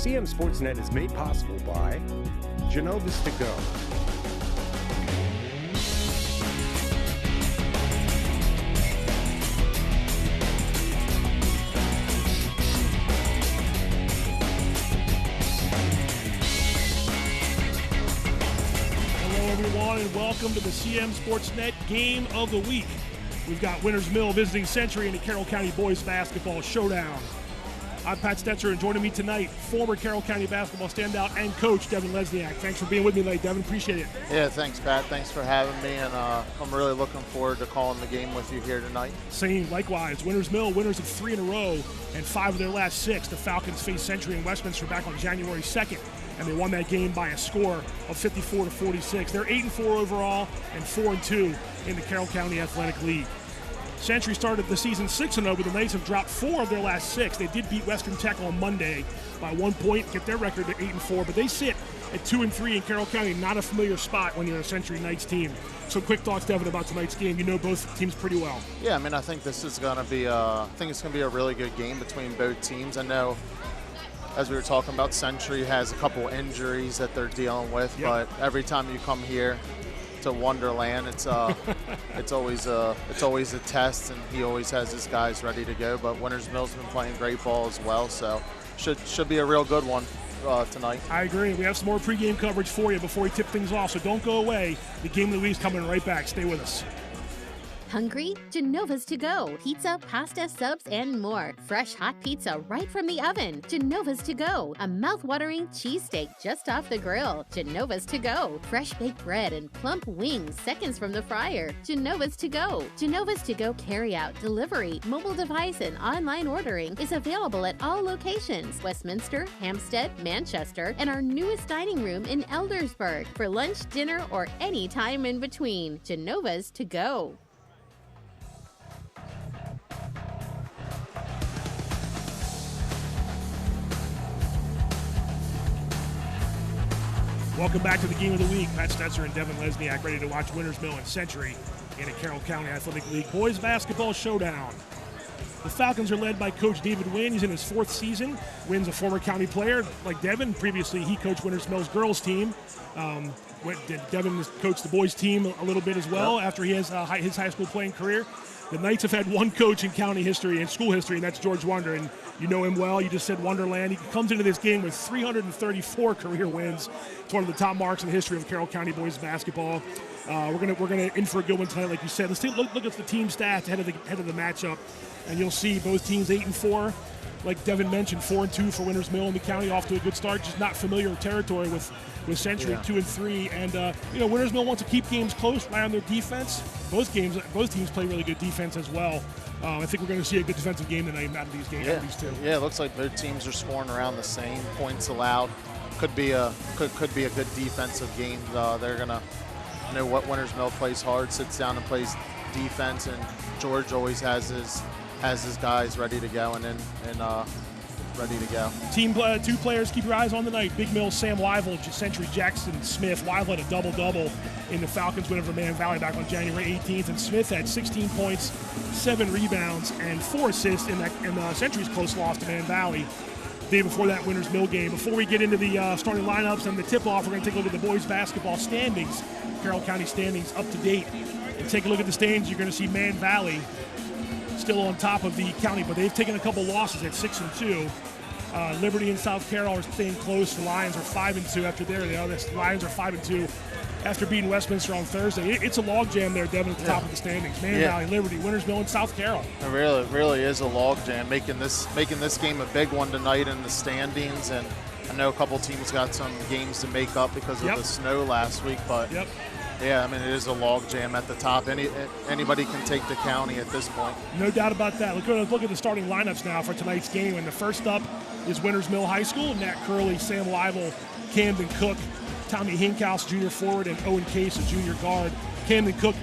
CMSportsNet is made possible by Genova's To Go. And welcome to the CMSportsNet Game of the Week. We've got Winters Mill visiting Century in the Carroll County Boys Basketball Showdown. I'm Pat Stoetzer, and joining me tonight, former Carroll County basketball standout and coach Devon Lesniak. Thanks for being with me tonight, Devon. Appreciate it. Yeah, thanks, Pat. Thanks for having me, and I'm really looking forward to calling the game with you here tonight. Same, likewise. Winters Mill, winners of 3 in a row, and 5 of their last 6. The Falcons faced Century in Westminster back on January 2nd. And they won that game by a score of 54-46. They're 8-4 overall and 4-2 in the Carroll County Athletic League. Century started the season 6-0, but the Knights have dropped 4 of their last 6. They did beat Western Tech on Monday by 1 point, get their record to 8-4, but they sit at 2-3 in Carroll County, not a familiar spot when you're a Century Knights team. So quick thoughts, Devon, about tonight's game. You know both teams pretty well. Yeah, I mean, I think this is going to be I think it's going to be a really good game between both teams. I know, as we were talking about, Century has a couple injuries that they're dealing with, but every time you come here to Wonderland, it's always a test, and he always has his guys ready to go. But Winters Mill's been playing great ball as well, so should be a real good one tonight. I agree. We have some more pregame coverage for you before we tip things off, so don't go away. The Game of the Week's coming right back. Stay with us. Hungry? Genova's To Go. Pizza, pasta, subs, and more. Fresh hot pizza right from the oven. Genova's To Go. A mouth-watering cheesesteak just off the grill. Genova's To Go. Fresh baked bread and plump wings seconds from the fryer. Genova's To Go. Genova's To Go carry-out, delivery, mobile device, and online ordering is available at all locations. Westminster, Hampstead, Manchester, and our newest dining room in Eldersburg. For lunch, dinner, or any time in between. Genova's To Go. Welcome back to the Game of the Week. Pat Stoetzer and Devon Lesniak ready to watch Winters Mill and Century in a Carroll County Athletic League Boys Basketball Showdown. The Falcons are led by Coach David Wynn. He's in his 4th season. Wynn's a former county player like Devon. Previously, he coached Winters Mill's girls team. Devon has coached the boys team a little bit as well after he has his high school playing career. The Knights have had one coach in county history and school history, and that's George Wunder, and you know him well. You just said Wonderland. He comes into this game with 334 career wins. It's one of the top marks in the history of Carroll County boys basketball. We're gonna in for a good one tonight, like you said. Let's look at the team stats ahead of the matchup, and you'll see both teams 8-4. Like Devon mentioned, 4-2 for Winters Mill in the county, off to a good start. Just not familiar territory with Century, 2-3, and Winters Mill wants to keep games close, rely on their defense. Both teams play really good defense as well. I think we're going to see a good defensive game tonight out of these games. These two. Yeah, it looks like both teams are scoring around the same points allowed. Could be a good defensive game. They're gonna know what Winters Mill plays hard, sits down and plays defense, and George always has his guys ready to go and ready to go. Team 2 players, keep your eyes on tonight. Big Mill, Sam Wyville, Century Jackson Smith. Wyville had a double-double in the Falcons win over Man Valley back on January 18th, and Smith had 16 points, 7 rebounds, and 4 assists in Century's close loss to Man Valley. The day before that Winters Mill game. Before we get into the starting lineups and the tip-off, we're going to take a look at the boys basketball standings, Carroll County standings up to date. And take a look at the standings. You're going to see Man Valley still on top of the county, but they've taken a couple losses at 6-2. Liberty and South Carroll are staying close. The Lions are 5-2 after the Lions are 5-2 after beating Westminster on Thursday. It's a logjam there, Devon, at the top of the standings. Man Valley, Liberty, Winters Mill, and South Carroll. It really is a logjam, making this game a big one tonight in the standings. And I know a couple teams got some games to make up because of the snow last week, but yeah, I mean, it is a logjam at the top. Anybody can take the county at this point. No doubt about that. Let's look at the starting lineups now for tonight's game. And the first up is Winters Mill High School. Nat Curley, Sam Wyville, Camden Cook, Tommy Hinkhouse, junior forward, and Owen Case, a junior guard. Camden Cook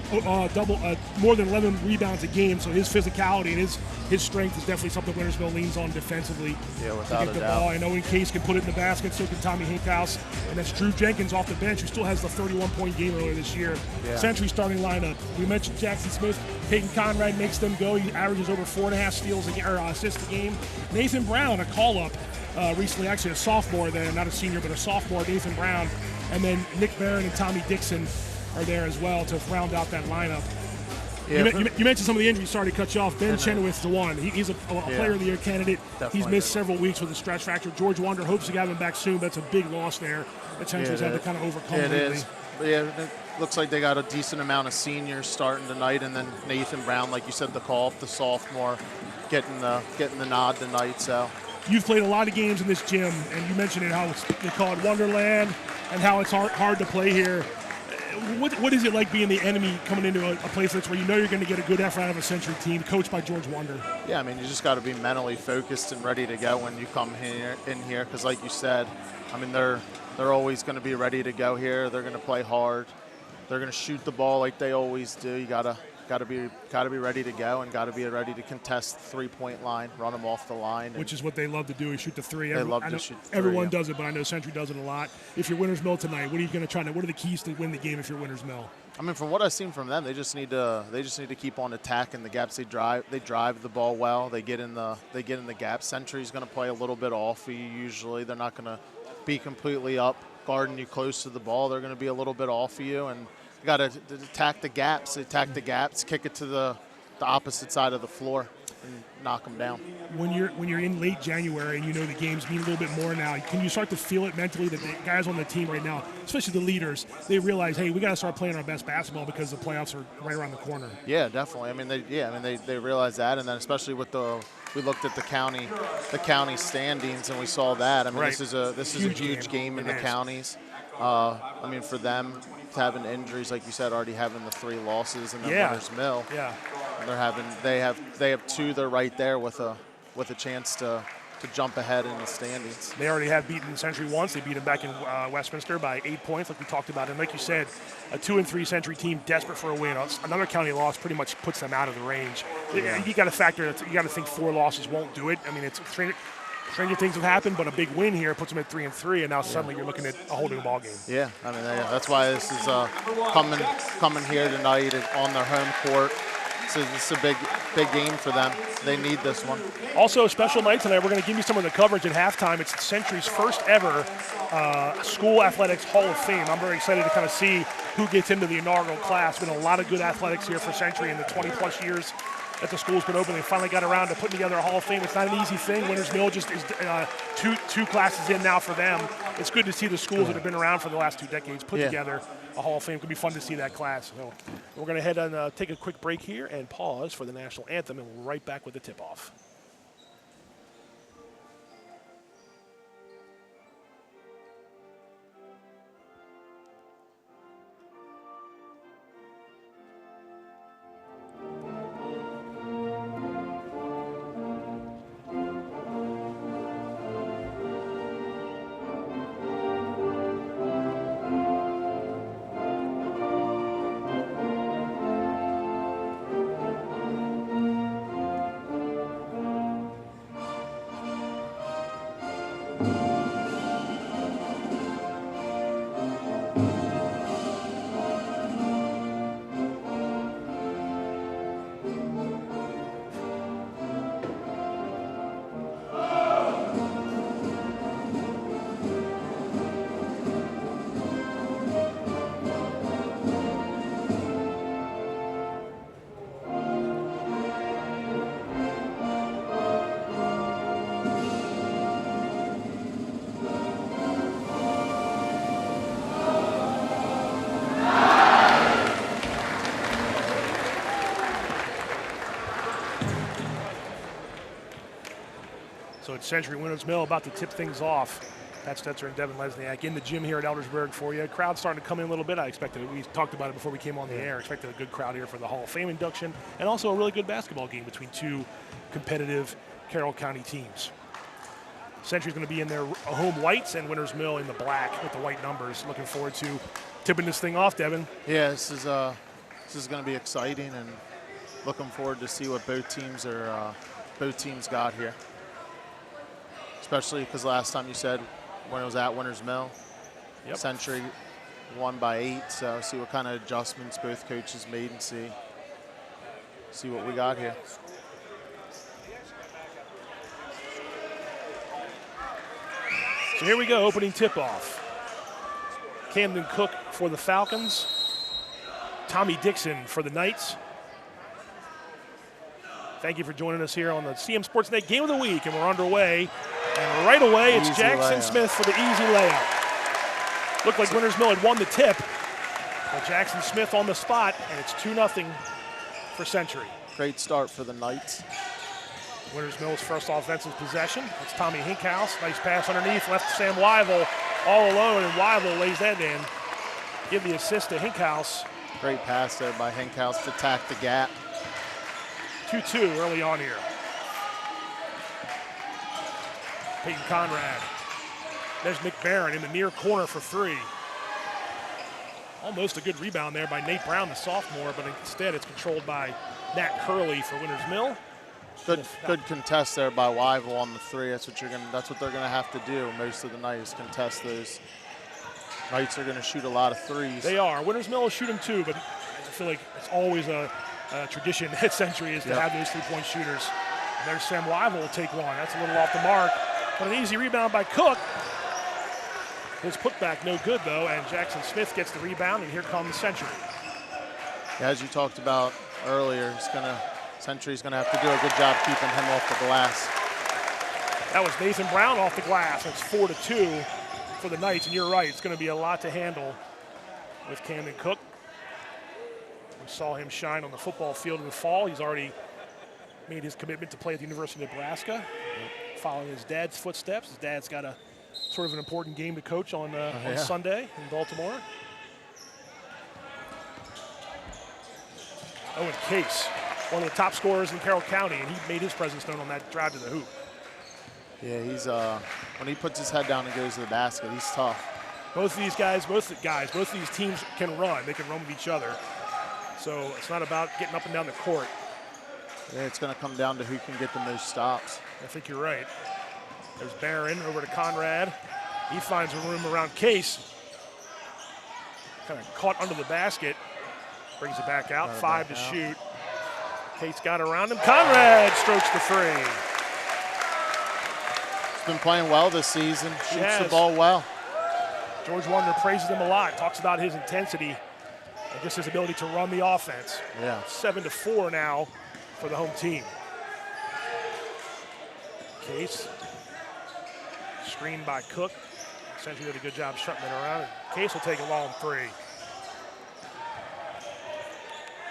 more than 11 rebounds a game, so his physicality and his strength is definitely something Winters Mill leans on defensively. Yeah, without a doubt. Ball. And Owen Case can put it in the basket, so can Tommy Hinkhouse. And that's Drew Jenkins off the bench, who still has the 31-point game earlier this year. Yeah. Century starting lineup. We mentioned Jackson Smith. Peyton Conrad makes them go. He averages over 4.5 steals or assists a game. Nathan Brown, a call-up. recently, actually a sophomore there, not a senior, but a sophomore, Nathan Brown. And then Nick Barron and Tommy Dixon are there as well to round out that lineup. Yeah, you mentioned some of the injuries. Sorry to cut you off. Ben Chenoweth's the one. He's a player of the year candidate. Definitely. He's missed several weeks with a stress fracture. George Wander hopes to get him back soon. That's a big loss there that Century's had to kind of overcome lately. It is. Yeah, it looks like they got a decent amount of seniors starting tonight, and then Nathan Brown, like you said, the call-up, the sophomore, getting the nod tonight. So you've played a lot of games in this gym, and you mentioned it, how they call it Wonderland, and how it's hard to play here. What is it like being the enemy coming into a place that's where you know you're going to get a good effort out of a Century team, coached by George Wander? Yeah, I mean, you just got to be mentally focused and ready to go when you come in here, because like you said, I mean, they're always going to be ready to go here. They're going to play hard. They're going to shoot the ball like they always do. You gotta be ready to go, and got to be ready to contest the three-point line, run them off the line. Which is what they love to do, is shoot the three. They love to shoot the three. Everyone does it, but I know Century does it a lot. If you're Winners Mill tonight, what are you going to try? What are the keys to win the game if you're Winners Mill? I mean, from what I've seen from them, they just need to keep on attacking the gaps. They drive the ball well. They get in the gap. Century's going to play a little bit off you usually. They're not going to be completely up guarding you close to the ball. They're going to be a little bit off of you, and you got to attack the gaps, kick it to the opposite side of the floor, and knock them down. When you're in late January and you know the games mean a little bit more now, can you start to feel it mentally that the guys on the team right now, especially the leaders, they realize, hey, we got to start playing our best basketball because the playoffs are right around the corner? Yeah, definitely. I mean, they realize that, and then especially with we looked at the county standings and we saw that. I mean, right. this is a huge game in the counties. I mean, for them, having injuries, like you said, already having the 3 losses, and then Winners Mill. Yeah. And they have 2. They're right there with a chance to jump ahead in the standings. They already have beaten Century once. They beat them back in Westminster by 8 points, like we talked about. And like you said, a 2-3 Century team desperate for a win. Another county loss pretty much puts them out of the range. Yeah. You got to think 4 losses won't do it. I mean, it's stranger things have happened, but a big win here puts them at 3-3, and now suddenly you're looking at a whole new ball game. Yeah, I mean, that's why this is coming here tonight on their home court. So it's a big game for them. They need this one. Also, a special night tonight. We're going to give you some of the coverage at halftime. It's Century's first ever School Athletics Hall of Fame. I'm very excited to kind of see who gets into the inaugural class. Been a lot of good athletics here for Century in the 20-plus years that the school's been open. They finally got around to putting together a Hall of Fame. It's not an easy thing. Winners Mill just is two classes in now for them. It's good to see the schools that have been around for the last 2 decades put together a Hall of Fame. It could be fun to see that class. So we're going to head and take a quick break here and pause for the national anthem, and we'll be right back with the tip-off. So it's Century Winners Mill about to tip things off. Pat Stoetzer and Devon Lesniak in the gym here at Eldersburg for you. Crowd starting to come in a little bit. I expected it. We talked about it before we came on the air. Expected a good crowd here for the Hall of Fame induction, and also a really good basketball game between 2 competitive Carroll County teams. Century's going to be in their home whites and Winners Mill in the black with the white numbers. Looking forward to tipping this thing off, Devon. Yeah, this is going to be exciting, and looking forward to see what both teams got here. Especially because last time you said when it was at Winners Mill, Century won by 8. So see what kind of adjustments both coaches made and see what we got here. So here we go, opening tip-off. Camden Cook for the Falcons. Tommy Dixon for the Knights. Thank you for joining us here on the CMSportsNet Game of the Week, and we're underway. And right away, it's Jackson Smith for the easy layup. Looked like Winters Mill had won the tip, but Jackson Smith on the spot, and it's 2-0 for Century. Great start for the Knights. Winters Mill's first offensive possession. It's Tommy Hinkhouse. Nice pass underneath, left to Sam Wyville all alone, and Wyville lays that in. Give the assist to Hinkhouse. Great pass there by Hinkhouse to attack the gap. 2-2 early on here. Peyton Conrad. There's Nick Barron in the near corner for three. Almost a good rebound there by Nate Brown, the sophomore, but instead it's controlled by Nat Curley for Winters Mill. Good contest there by Wyville on the three. That's what they're gonna have to do most of the night is contest those. Knights are gonna shoot a lot of threes. They are. Winters Mill is shooting too, but I feel like it's always a tradition at Century is to have those three-point shooters. And there's Sam Wyville will take one. That's a little off the mark, but an easy rebound by Cook. His putback no good though, and Jackson Smith gets the rebound, and here comes Century. As you talked about earlier, Century's gonna have to do a good job keeping him off the glass. That was Nathan Brown off the glass. It's 4-2 for the Knights, and you're right, it's gonna be a lot to handle with Camden Cook. We saw him shine on the football field in the fall. He's already made his commitment to play at the University of Nebraska, following his dad's footsteps. His dad's got a sort of an important game to coach on Sunday in Baltimore. Owen Case, one of the top scorers in Carroll County, and he made his presence known on that drive to the hoop. Yeah, he's when he puts his head down and goes to the basket, he's tough. Both of these teams can run. They can run with each other. So it's not about getting up and down the court. Yeah, it's going to come down to who can get the most stops. I think you're right. There's Barron over to Conrad. He finds a room around Case. Kind of caught under the basket. Brings it back out. 5 to shoot. Case got around him. Conrad strokes the three. He's been playing well this season. Shoots the ball well. George Wonder praises him a lot. Talks about his intensity and just his ability to run the offense. Yeah. 7-4 now for the home team. Case. Screened by Cook. Century did a good job shutting it around. Case will take a long three.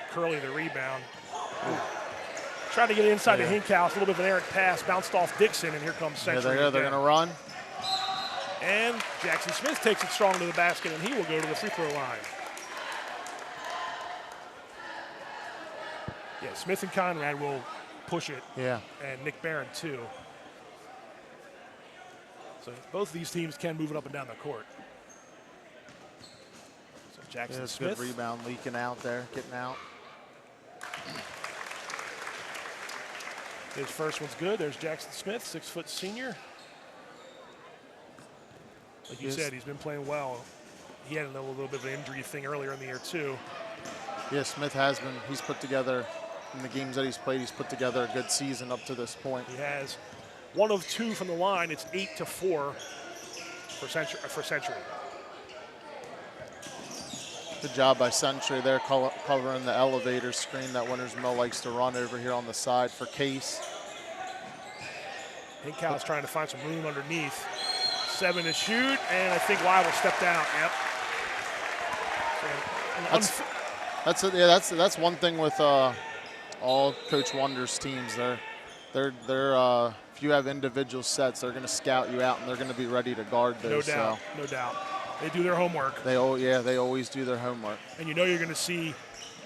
Curley the rebound. Trying to get it inside to Hinkhouse. A little bit of an errant pass. Bounced off Dixon, and here comes Century. They're going to run. And Jackson Smith takes it strong to the basket, and he will go to the free throw line. Yeah, Smith and Conrad will push it. Yeah. And Nick Barron, too. So both of these teams can move it up and down the court. So Jackson Smith. Good rebound leaking out there, getting out. His first one's good. There's Jackson Smith, 6-foot senior. Like you said, he's been playing well. He had a little bit of an injury thing earlier in the year, too. Yeah, Smith has been. He's put together, in the games that he's played, he's put together a good season up to this point. He has 1 of 2 from the line. It's 8-4 for Century. Good job by Century there, covering the elevator screen that Winters Mill likes to run over here on the side for Case. Hinkhouse trying to find some room underneath. 7 to shoot, and I think Wyville stepped out. Yep. That's one thing with all Coach Wonder's teams. They're if you have individual sets, they're going to scout you out and they're going to be ready to guard those. No doubt. They do their homework. They always do their homework. And you know you're going to see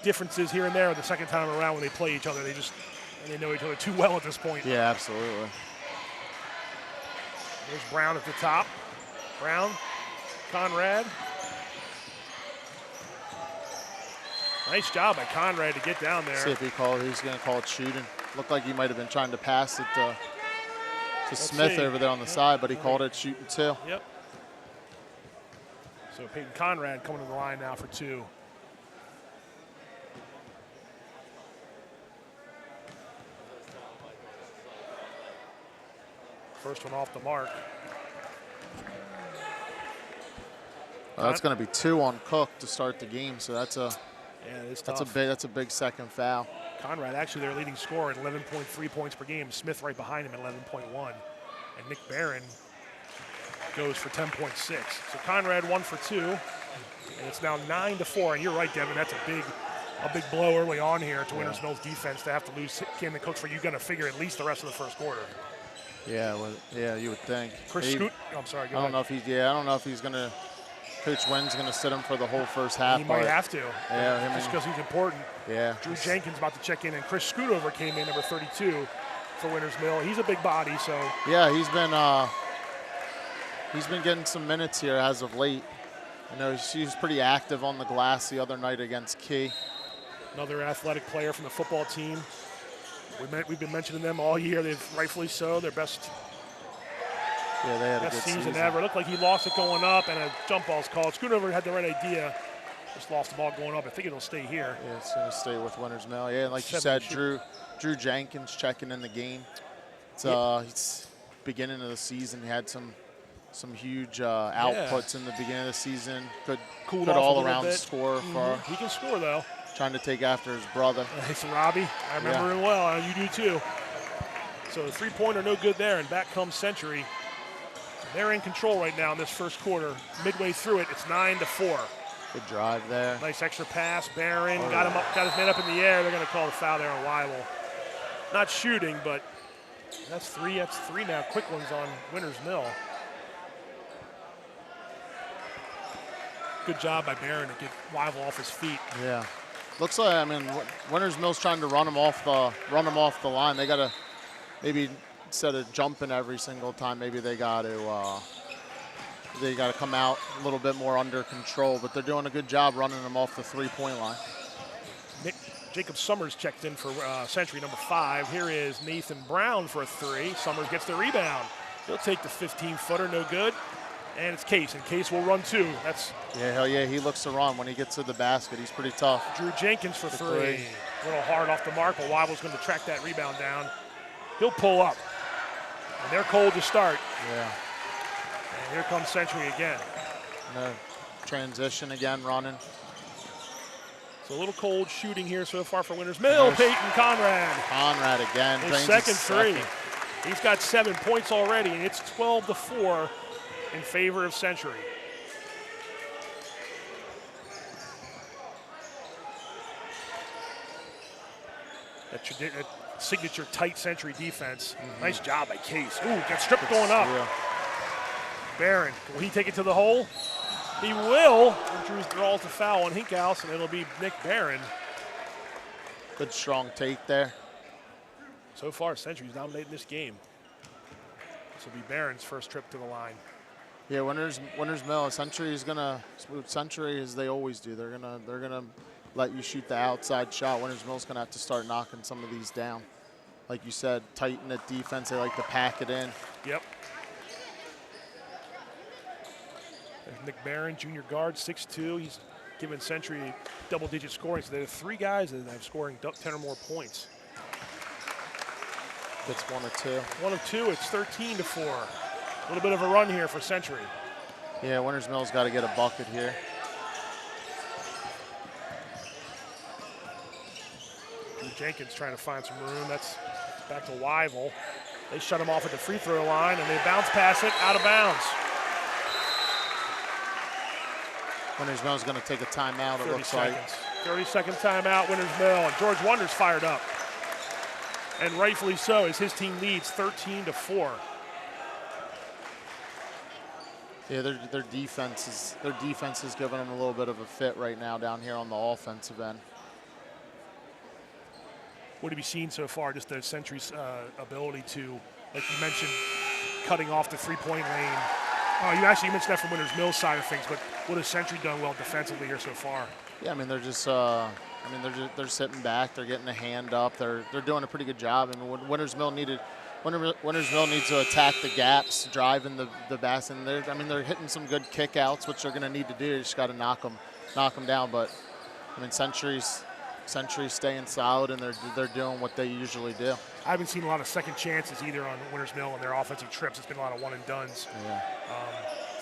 differences here and there the second time around when they play each other. They know each other too well at this point. Yeah, absolutely. There's Brown at the top. Brown, Conrad. Nice job by Conrad to get down there. See if he's going to call it shooting. Looked like he might have been trying to pass it to Smith over there on the side, but he called it shooting too. Yep. So Peyton Conrad coming to the line now for 2. First one off the mark. That's going to be 2 on Cook to start the game, so that's a that's a big second foul. Conrad actually their leading scorer at 11.3 points per game. Smith right behind him at 11.1, and Nick Barron goes for 10.6. So Conrad 1 for 2, and it's now 9-4. And you're right, Devin. That's a big blow early on here to Winters Mill's defense to have to lose Camden Cook for you. Going to figure at least the rest of the first quarter. Yeah, well, yeah, you would think. I'm sorry. I don't know if he's going to. Coach Wynn's going to sit him for the whole first half. He might have to. Yeah, just because he's important. Yeah. Drew Jenkins about to check in, and Chris Scootover came in, number 32, for Winters Mill. He's a big body, so. Yeah, he's been getting some minutes here as of late. You know, he was pretty active on the glass the other night against Key. Another athletic player from the football team. We've been mentioning them all year. They've rightfully so. Their best. Yeah, they had a good season ever. It looked like he lost it going up, and a jump ball's called. Schoonover had the right idea. Just lost the ball going up. I think it'll stay here. Yeah, it's going to stay with Winters Mill. Yeah, like you said, Drew Jenkins checking in the game. It's beginning of the season. He had some huge outputs in the beginning of the season. Good all-around scorer. He can score, though. Trying to take after his brother. It's Robbie. I remember him well. You do, too. So the three-pointer no good there, and back comes Century. They're in control right now in this first quarter. Midway through it, it's 9-4. Good drive there. Nice extra pass. Barron got his man up in the air. They're going to call the foul there on Weibel. Not shooting, but that's three now. Quick ones on Winters Mill. Good job by Barron to get Weibel off his feet. Yeah. Looks like, Winters Mill's trying to run him off the line. They got to maybe, instead of jumping every single time, maybe they got to come out a little bit more under control. But they're doing a good job running them off the three-point line. Jacob Summers checked in for Century, number 5. Here is Nathan Brown for a 3. Summers gets the rebound. He'll take the 15-footer, no good. And it's Case, and Case will run 2. Hell yeah, he looks to run when he gets to the basket. He's pretty tough. Drew Jenkins for 3. A little hard off the mark, but Weibel's going to track that rebound down. He'll pull up. And they're cold to start. Yeah. And here comes Century again. Transition again, running. So a little cold shooting here so far for Winters Mill. Peyton Conrad. Conrad again. His second 3. He's got 7 points already, and it's 12-4 in favor of Century. That signature tight Century defense. Nice job by Case. Ooh, got stripped going up. Yeah. Barron, will he take it to the hole? He will. Drew draws the foul on Hinkhouse, and it'll be Nick Barron. Good strong take there. So far, Century's dominating this game. This will be Barron's first trip to the line. Yeah, Winters Mill. Century as they always do. They're gonna let you shoot the outside shot. Winters Mill's gonna have to start knocking some of these down. Like you said, tighten the defense. They like to pack it in. Yep. There's Nick Barron, junior guard, 6'2". He's given Century double-digit scoring. So there are 3 guys that have scoring 10 or more points. That's 1 of 2. 1 of 2. It's 13-4. A little bit of a run here for Century. Yeah, Winters Mill's got to get a bucket here. Drew Jenkins trying to find some room. That's back to Weibel. They shut him off at the free throw line, and they bounce pass it out of bounds. Winters Mill's going to take a timeout, it looks like. 30-second timeout, Winters Mill, and George Wonder's fired up. And rightfully so, as his team leads 13-4. Yeah, their defense is giving them a little bit of a fit right now down here on the offensive end. What have you seen so far? Just the Century's ability to, like you mentioned, cutting off the three-point lane. Oh, you mentioned that from Winters Mill's side of things, but what has Century done well defensively here so far? Yeah, they're just they're sitting back, they're getting a hand up, they're doing a pretty good job. Winters Mill needs to attack the gaps, driving the basket. And they're hitting some good kickouts, which they're going to need to do. You just got to knock them down. But Century's staying solid, and they're doing what they usually do. I haven't seen a lot of second chances either on Winters Mill and their offensive trips. It's been a lot of one and dones. Yeah.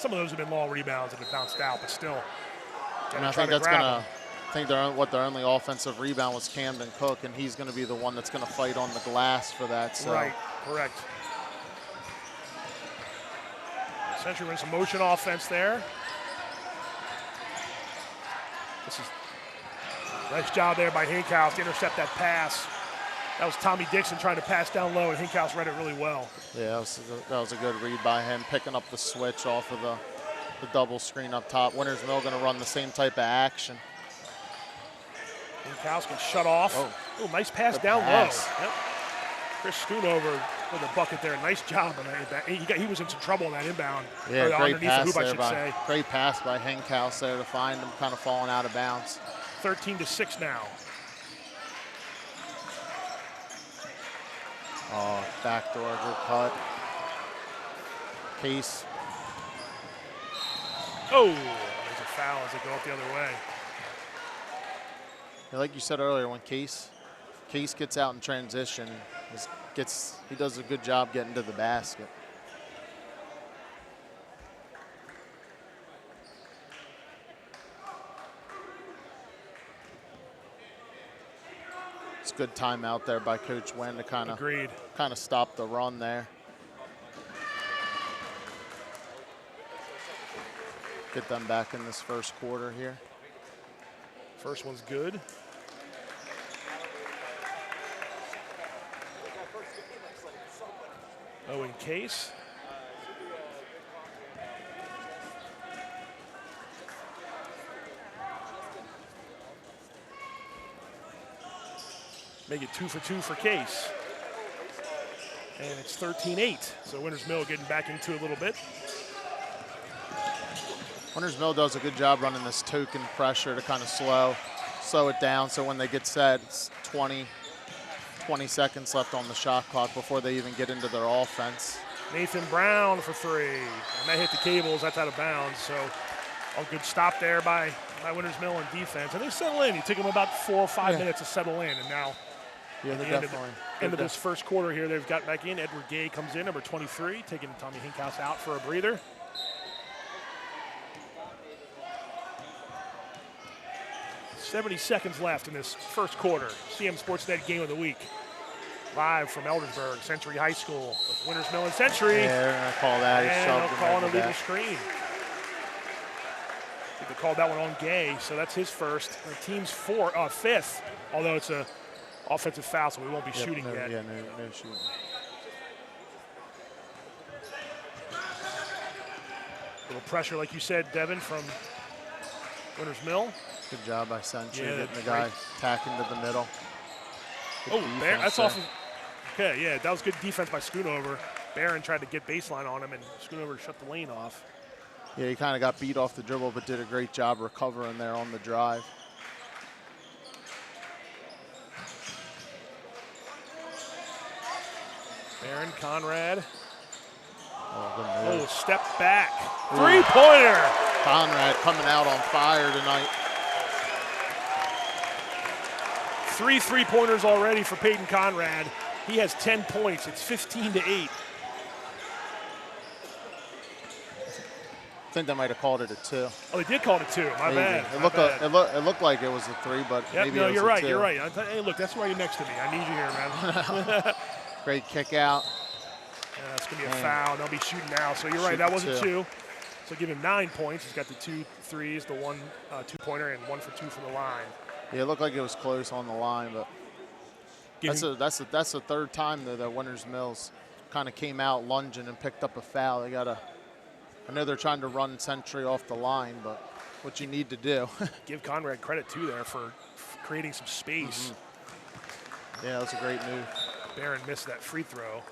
Some of those have been long rebounds and have bounced out, but still. And I think that's going to – I think their only offensive rebound was Camden Cook, and he's going to be the one that's going to fight on the glass for that. So. Right, correct. Century runs some motion offense there. This is nice job there by Hinkhouse to intercept that pass. That was Tommy Dixon trying to pass down low, and Hinkhouse read it really well. Yeah, that was a good read by him, picking up the switch off of the double screen up top. Winters Mill going to run the same type of action. Hinkhouse can shut off. Oh, nice pass down low. Yep. Chris Schoonover with a bucket there. Nice job on that. He was in some trouble on that inbound. Yeah, great pass the hoop, there great pass by Hinkhouse there to find him kind of falling out of bounds. 13-6 now. Oh, backdoor good cut. Case. Oh, there's a foul as they go up the other way. Yeah, like you said earlier, when Case gets out in transition, he does a good job getting to the basket. It's a good timeout there by Coach Wynn to kind of stop the run there. Get them back in this first quarter here. First one's good. Owen Case. Make it 2 for 2 for Case. And it's 13-8. So Winters Mill getting back into it a little bit. Winters Mill does a good job running this token pressure to kind of slow it down. So when they get set, it's 20 seconds left on the shot clock before they even get into their offense. Nathan Brown for 3. And that hit the cables. That's out of bounds. So a good stop there by Winters Mill in defense. And they settle in. It took them about 4 or 5 minutes to settle in. And now at the end of this first quarter here, they've got back in. Edward Gay comes in, number 23, taking Tommy Hinkhouse out for a breather. .70 seconds left in this first quarter. CMSportsNet Game of the Week. Live from Eldersburg, Century High School with Winters Mill and Century. Yeah, they're going to call that. And they'll call an illegal screen. I think they called that one on Gay, so that's his first. The team's fifth, although it's an offensive foul, so we won't be shooting yet. Yeah, no shooting. Little pressure, like you said, Devon, from Winters Mill. Good job by Century getting the guy tacking to the middle. Good that's off of, okay, yeah, that was good defense by Schoonover. Barron tried to get baseline on him, and Schoonover shut the lane off. Yeah, he kind of got beat off the dribble, but did a great job recovering there on the drive. Barron, Conrad. Oh, step back. Three-pointer. Conrad coming out on fire tonight. 3 3-pointers already for Peyton Conrad. He has 10 points. It's 15-8. I think they might have called it a 2. Oh, they did call it a 2. My bad. It looked like it was a 3, but maybe it was you're right. 2. You're right. Hey, look, that's why you're next to me. I need you here, man. Great kick out. Yeah, it's going to be a foul. They'll be shooting now. So you're right. That was a 2. So give him 9 points. He's got the 2 threes, the 1 2-pointer, and 1 for 2 from the line. Yeah, it looked like it was close on the line, but that's the third time that Winters Mills kind of came out lunging and picked up a foul. They got I know they're trying to run Century off the line, but what you need to do. Give Conrad credit too there for creating some space. Yeah, that was a great move. Barron missed that free throw.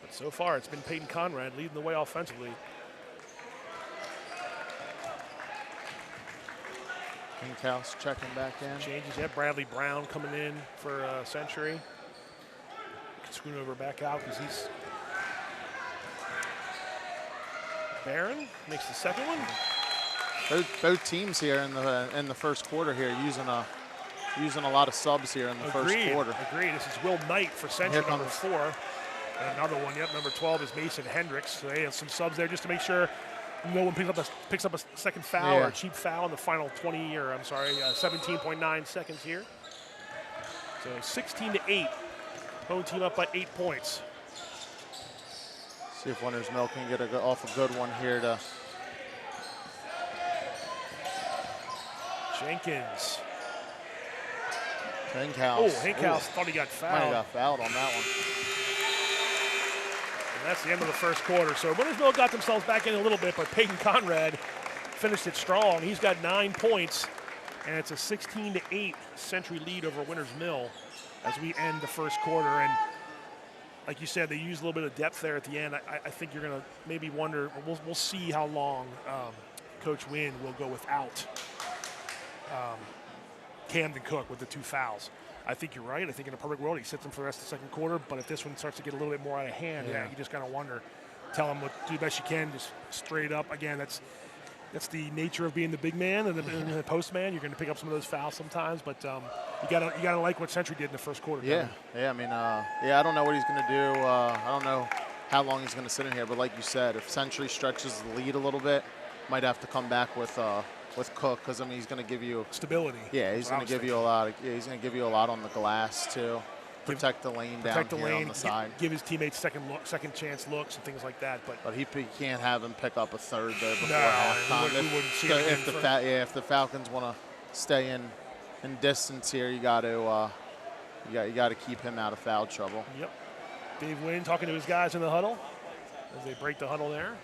But so far, it's been Peyton Conrad leading the way offensively. Hinkhouse checking back in. Changes. Yeah, Bradley Brown coming in for Century. Schoonover back out because he's. Barron makes the second one. Both teams here in the first quarter here using a lot of subs here in the first quarter. Agreed. This is Will Knight for Century, number 4. And another one, yep, number 12 is Mason Hendricks. So they have some subs there just to make sure no one picks up a second foul or a cheap foul in the final 17.9 seconds here. So 16-8. Home team up by 8 points. See if Winners Mill can get off a good one here to Jenkins. Hinkhouse. Oh, Hinkhouse thought he got fouled. Might have got fouled on that one. And that's the end of the first quarter. So Winners Mill got themselves back in a little bit, but Peyton Conrad finished it strong. He's got 9 points, and it's a 16-8 Century lead over Winners Mill as we end the first quarter. And like you said, they used a little bit of depth there at the end. I think you're going to maybe wonder, we'll see how long Coach Wynn will go without Camden Cook with the 2 fouls. I think you're right. I think in a perfect world, he sits him for the rest of the second quarter. But if this one starts to get a little bit more out of hand, you just kind of wonder. Tell him do the best you can, just straight up. Again, that's the nature of being the big man and the post man. You're going to pick up some of those fouls sometimes, but you gotta like what Century did in the first quarter. Yeah, I mean, I don't know what he's going to do. I don't know how long he's going to sit in here. But like you said, if Century stretches the lead a little bit, might have to come back with Cook, because I mean he's going to give you stability. Yeah, he's going to give you a lot. He's going to give you a lot on the glass too. Protect the lane down here on the side. Give his teammates second chance looks and things like that. But he can't have him pick up a third there before no, halftime. We wouldn't see if the Falcons want to stay in distance here, you got to keep him out of foul trouble. Yep. Dave Wynn talking to his guys in the huddle as they break the huddle there.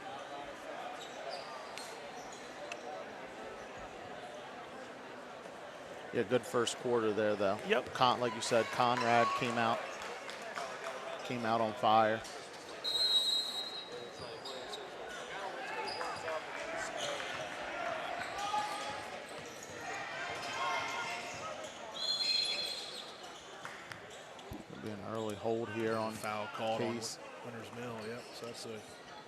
Yeah, good first quarter there, though. Yep. Like you said, Conrad came out on fire. There'll be an early hold here on foul called on Case. Winners Mill. Yep. So that's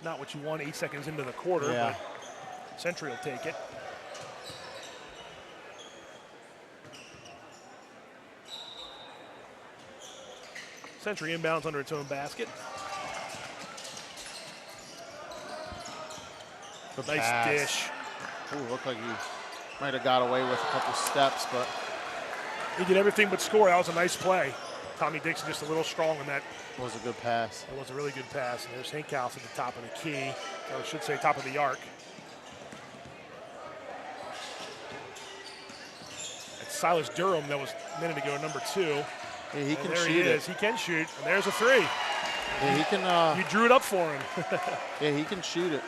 not what you want 8 seconds into the quarter. Yeah. But Century will take it. Century inbounds under its own basket. Good nice pass. dish. Ooh, looked like he might have got away with a couple steps, but he did everything but score. That was a nice play. Tommy Dixon just a little strong on that. Was a good pass. It was a really good pass. And there's Hinkhouse at the top of the key, or I should say top of the arc. It's Silas Durham that was a minute ago, number 2. Yeah, he can shoot. He can shoot, and there's a 3. Yeah, he can. You drew it up for him. Yeah, he can shoot it.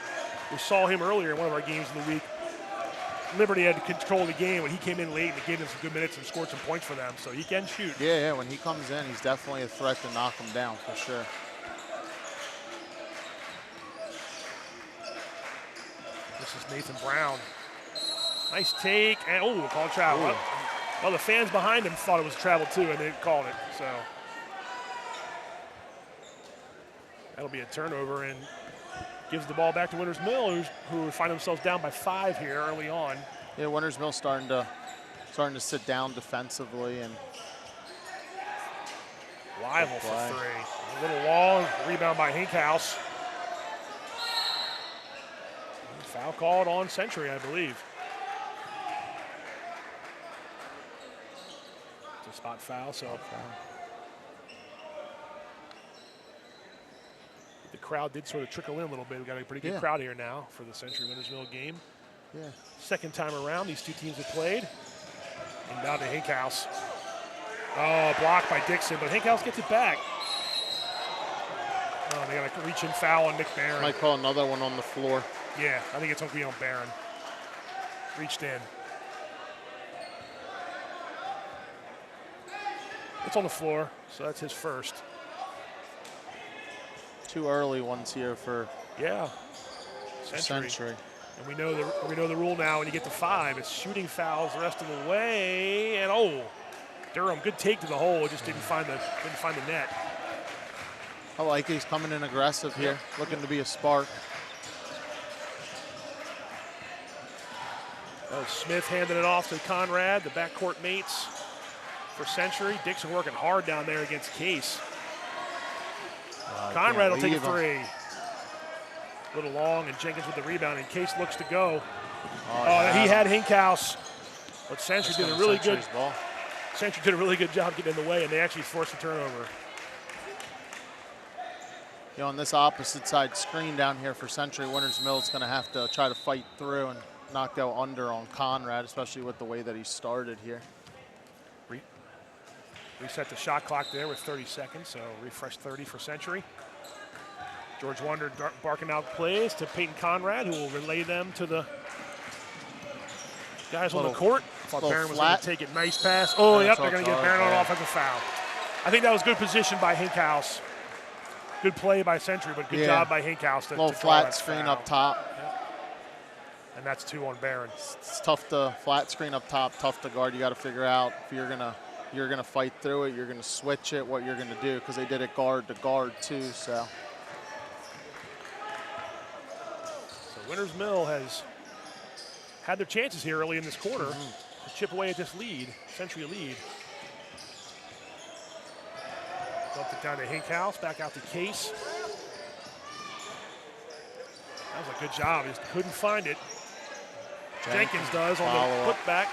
We saw him earlier in one of our games of the week. Liberty had control the game when he came in late and gave them some good minutes and scored some points for them, so he can shoot. Yeah, when he comes in, he's definitely a threat to knock him down for sure. This is Nathan Brown. Nice take, and called travel. Well, the fans behind him thought it was travel too, and they called it, so. That'll be a turnover and gives the ball back to Winners Mill, who find themselves down by 5 here early on. Yeah, Winners Mill starting to sit down defensively and. Liable for 3. A little long rebound by Hinkhouse. Foul called on Century, I believe. It's a spot foul, so. The crowd did sort of trickle in a little bit. We've got a pretty good crowd here now for the Century Winners Mill game. Yeah. Second time around, these two teams have played. And down to Hinkhouse. Oh, blocked by Dixon, but Hinkhouse gets it back. Oh, they got a reach-in foul on Nick Barron. Might call another one on the floor. Yeah, I think it's going to be on Barron. Reached in. It's on the floor, so that's his first. 2 early ones here for Century. And we know the rule now. When you get to 5, it's shooting fouls the rest of the way. And Durham, good take to the hole. Just didn't find the net. I like he's coming in aggressive here, looking to be a spark. Smith handing it off to Conrad, the backcourt mates for Century. Dixon working hard down there against Case. Conrad will take a three. A little long, and Jenkins with the rebound, and Case looks to go. He had Hinkhouse, but Century did a really good ball. Century did a really good job getting in the way, and they actually forced a turnover. You know, on this opposite side screen down here for Century, Winters Mill's going to have to try to fight through and not go under on Conrad, especially with the way that he started here. Reset the shot clock there with 30 seconds, so refresh 30 for Century. George Wander barking out plays to Peyton Conrad, who will relay them to the guys on the court. Thought Barron was going to take it. Nice pass. Oh, yep, they're going to get Barron on offensive foul. I think that was good position by Hinkhouse. Good play by Century, but good job by Hinkhouse. A little flat screen up top. Yep. And that's 2 on Barron. It's tough to flat screen up top, tough to guard. You got to figure out if you're gonna fight through it, you're gonna switch it, what you're gonna do, because they did it guard to guard too. So Winters Mill has had their chances here early in this quarter to chip away at this lead, Century lead. Dumped it down to Hinkhouse, back out to Case. That was a good job, just couldn't find it. Jenkins does on the putback.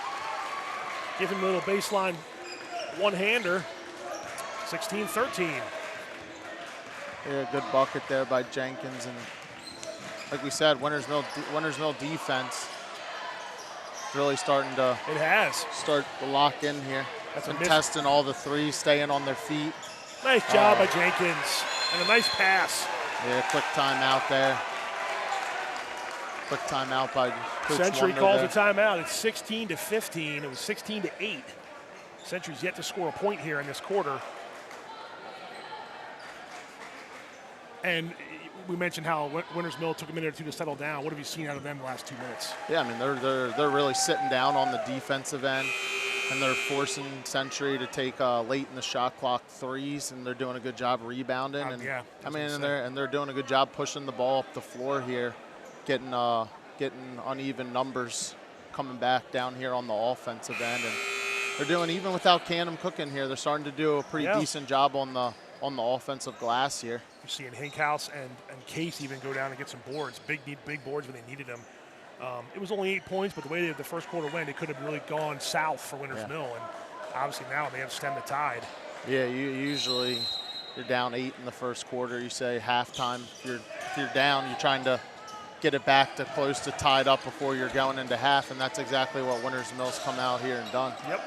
Give him a little baseline one-hander, 16-13. Yeah, good bucket there by Jenkins, and like we said, Winters Mill defense really starting to start to lock in here. That's been testing all the threes, staying on their feet. Nice job by Jenkins, and a nice pass. Yeah, quick timeout there. Quick timeout by Coach Century Wonder calls there. a timeout. It's 16-15. It was 16-8. Century's yet to score a point here in this quarter. And we mentioned how Winters Mill took a minute or two to settle down. What have you seen out of them the last 2 minutes? Yeah, I mean, they're really sitting down on the defensive end, and they're forcing Century to take late in the shot clock threes, and they're doing a good job rebounding. And I mean, and they're doing a good job pushing the ball up the floor here, getting uneven numbers coming back down here on the offensive end, and they're doing, even without Canham cooking here, they're starting to do a pretty decent job on the offensive glass here. You're seeing Hinkhouse and Case even go down and get some boards, big boards when they needed them. It was only 8 points, but the way the first quarter went, it could have really gone south for Winters Mill, and obviously now they have stemmed the tide. Yeah, you're down 8 in the first quarter. You say halftime. If you're down, you're trying to get it back to close to tied up before you're going into half, and that's exactly what Winters Mill's come out here and done. Yep.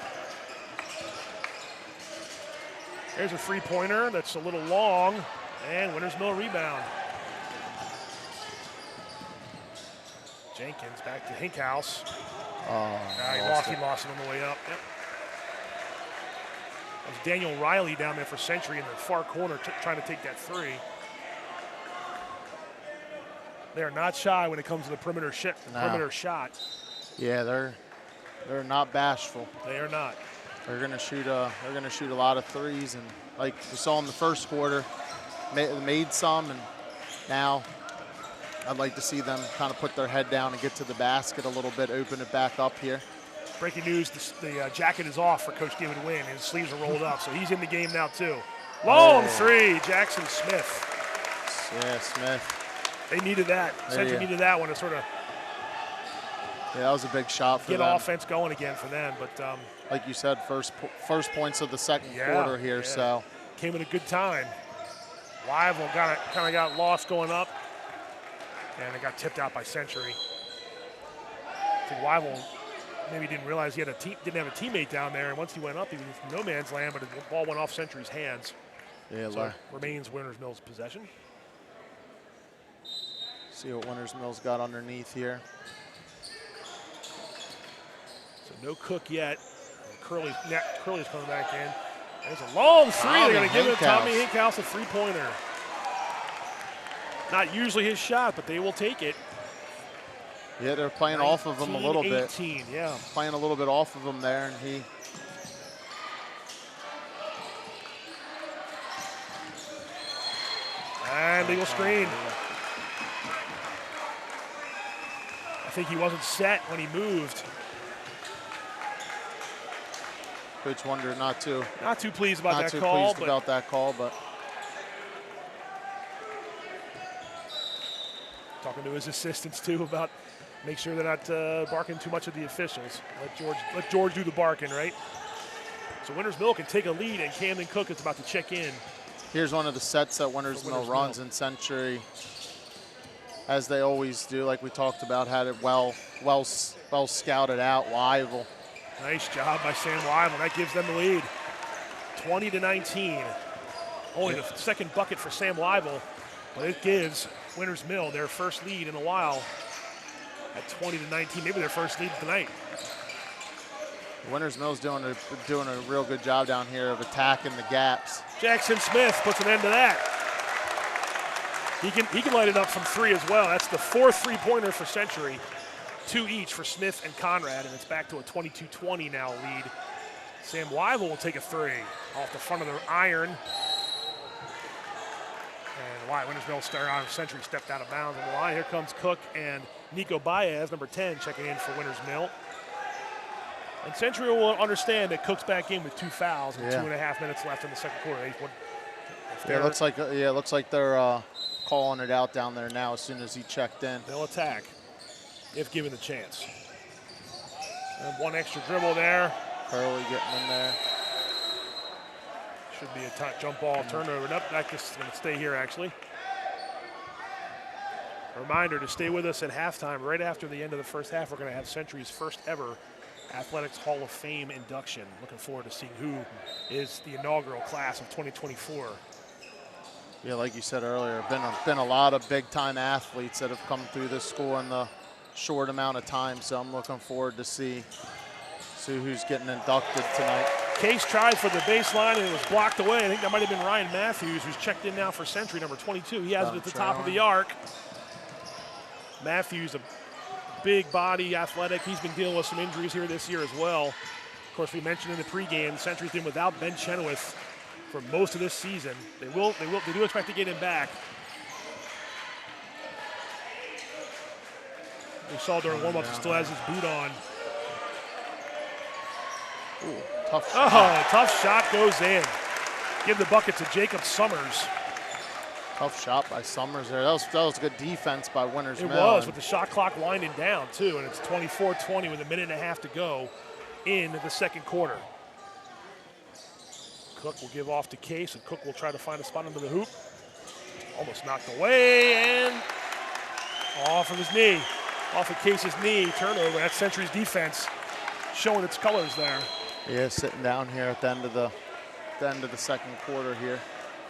There's a three-pointer that's a little long, and Winters Mill rebound. Jenkins back to Hinkhouse. He lost it on the way up. Yep. That was Daniel Riley down there for Century in the far corner trying to take that three. They're not shy when it comes to the perimeter shot. Yeah, they're not bashful. They are not. They're gonna shoot a lot of threes, and like we saw in the first quarter, made some, and now I'd like to see them kind of put their head down and get to the basket a little bit, open it back up here. Breaking news, the jacket is off for Coach David Wynn. His sleeves are rolled up, so he's in the game now too. Long three, Jackson Smith. Yeah, Smith. They needed that. Century needed that one to sort of that was a big shot for get them. Offense going again for them. But like you said, first points of the second quarter here. So came at a good time. Wyville kind of got lost going up, and it got tipped out by Century. I think Wyville maybe didn't realize he had didn't have a teammate down there, and once he went up, he was in no man's land, but the ball went off Century's hands. Yeah, so remains Winters Mill's possession. See what Winters Mill's got underneath here. So no Cook yet. Curley's coming back in. There's a long three. They're going to give it to Tommy Hinkhouse, a three-pointer. Not usually his shot, but they will take it. Yeah, they're playing off of him a little bit. Yeah. Playing a little bit off of him there, and he. And legal screen. I think he wasn't set when he moved. Coach Wonder not too pleased about that call. About that call, but to his assistants too about make sure they're not barking too much at the officials. Let George do the barking, right? So Winters Mill can take a lead, and Camden Cook is about to check in. Here's one of the sets that Winters Mill runs in Century, as they always do. Like we talked about, had it well scouted out. Wyville. Nice job by Sam Wyville. That gives them the lead, 20-19. Only the second bucket for Sam Wyville, but it gives Winters Mill their first lead in a while at 20-19. Maybe their first lead tonight. Winters Mill's doing a real good job down here of attacking the gaps. Jackson Smith puts an end to that. He can light it up from three as well. That's the fourth three-pointer for Century. 2 each for Smith and Conrad, and it's back to a 22-20 now lead. Sam Wyville will take a three off the front of the iron. And Winters Mill Century stepped out of bounds on the line. Here comes Cook and Nico Baez, number 10, checking in for Winters Mill. And Century will understand that Cook's back in with 2 fouls and 2.5 minutes left in the second quarter. It looks like they're calling it out down there now as soon as he checked in. They'll attack if given the chance. And one extra dribble there. Curley getting in there. Should be a jump ball turnover. Nope, that is going to stay here actually. A reminder to stay with us at halftime. Right after the end of the first half, we're going to have Century's first ever Athletics Hall of Fame induction. Looking forward to seeing who is the inaugural class of 2024. Yeah, like you said earlier, been a lot of big-time athletes that have come through this school in the short amount of time, so I'm looking forward to see who's getting inducted tonight. Case tried for the baseline and it was blocked away. I think that might have been Ryan Matthews, who's checked in now for Century, number 22. He has it at the top of the arc. Matthews, a big body, athletic. He's been dealing with some injuries here this year as well. Of course, we mentioned in the pregame, Century's been without Ben Chenoweth for most of this season. They do expect to get him back. We saw during warm-ups he still has his boot on. Ooh, tough shot. Oh, tough shot goes in. Give the bucket to Jacob Summers. Tough shot by Summers there. That was good defense by Winters Mill. It was, with the shot clock winding down, too, and it's 24-20 with a minute and a half to go in the second quarter. Cook will give off to Case, and Cook will try to find a spot under the hoop. Almost knocked away, and off of his knee. Off of Case's knee, turnover. That's Century's defense showing its colors there. Yeah, sitting down here at the end of the second quarter here.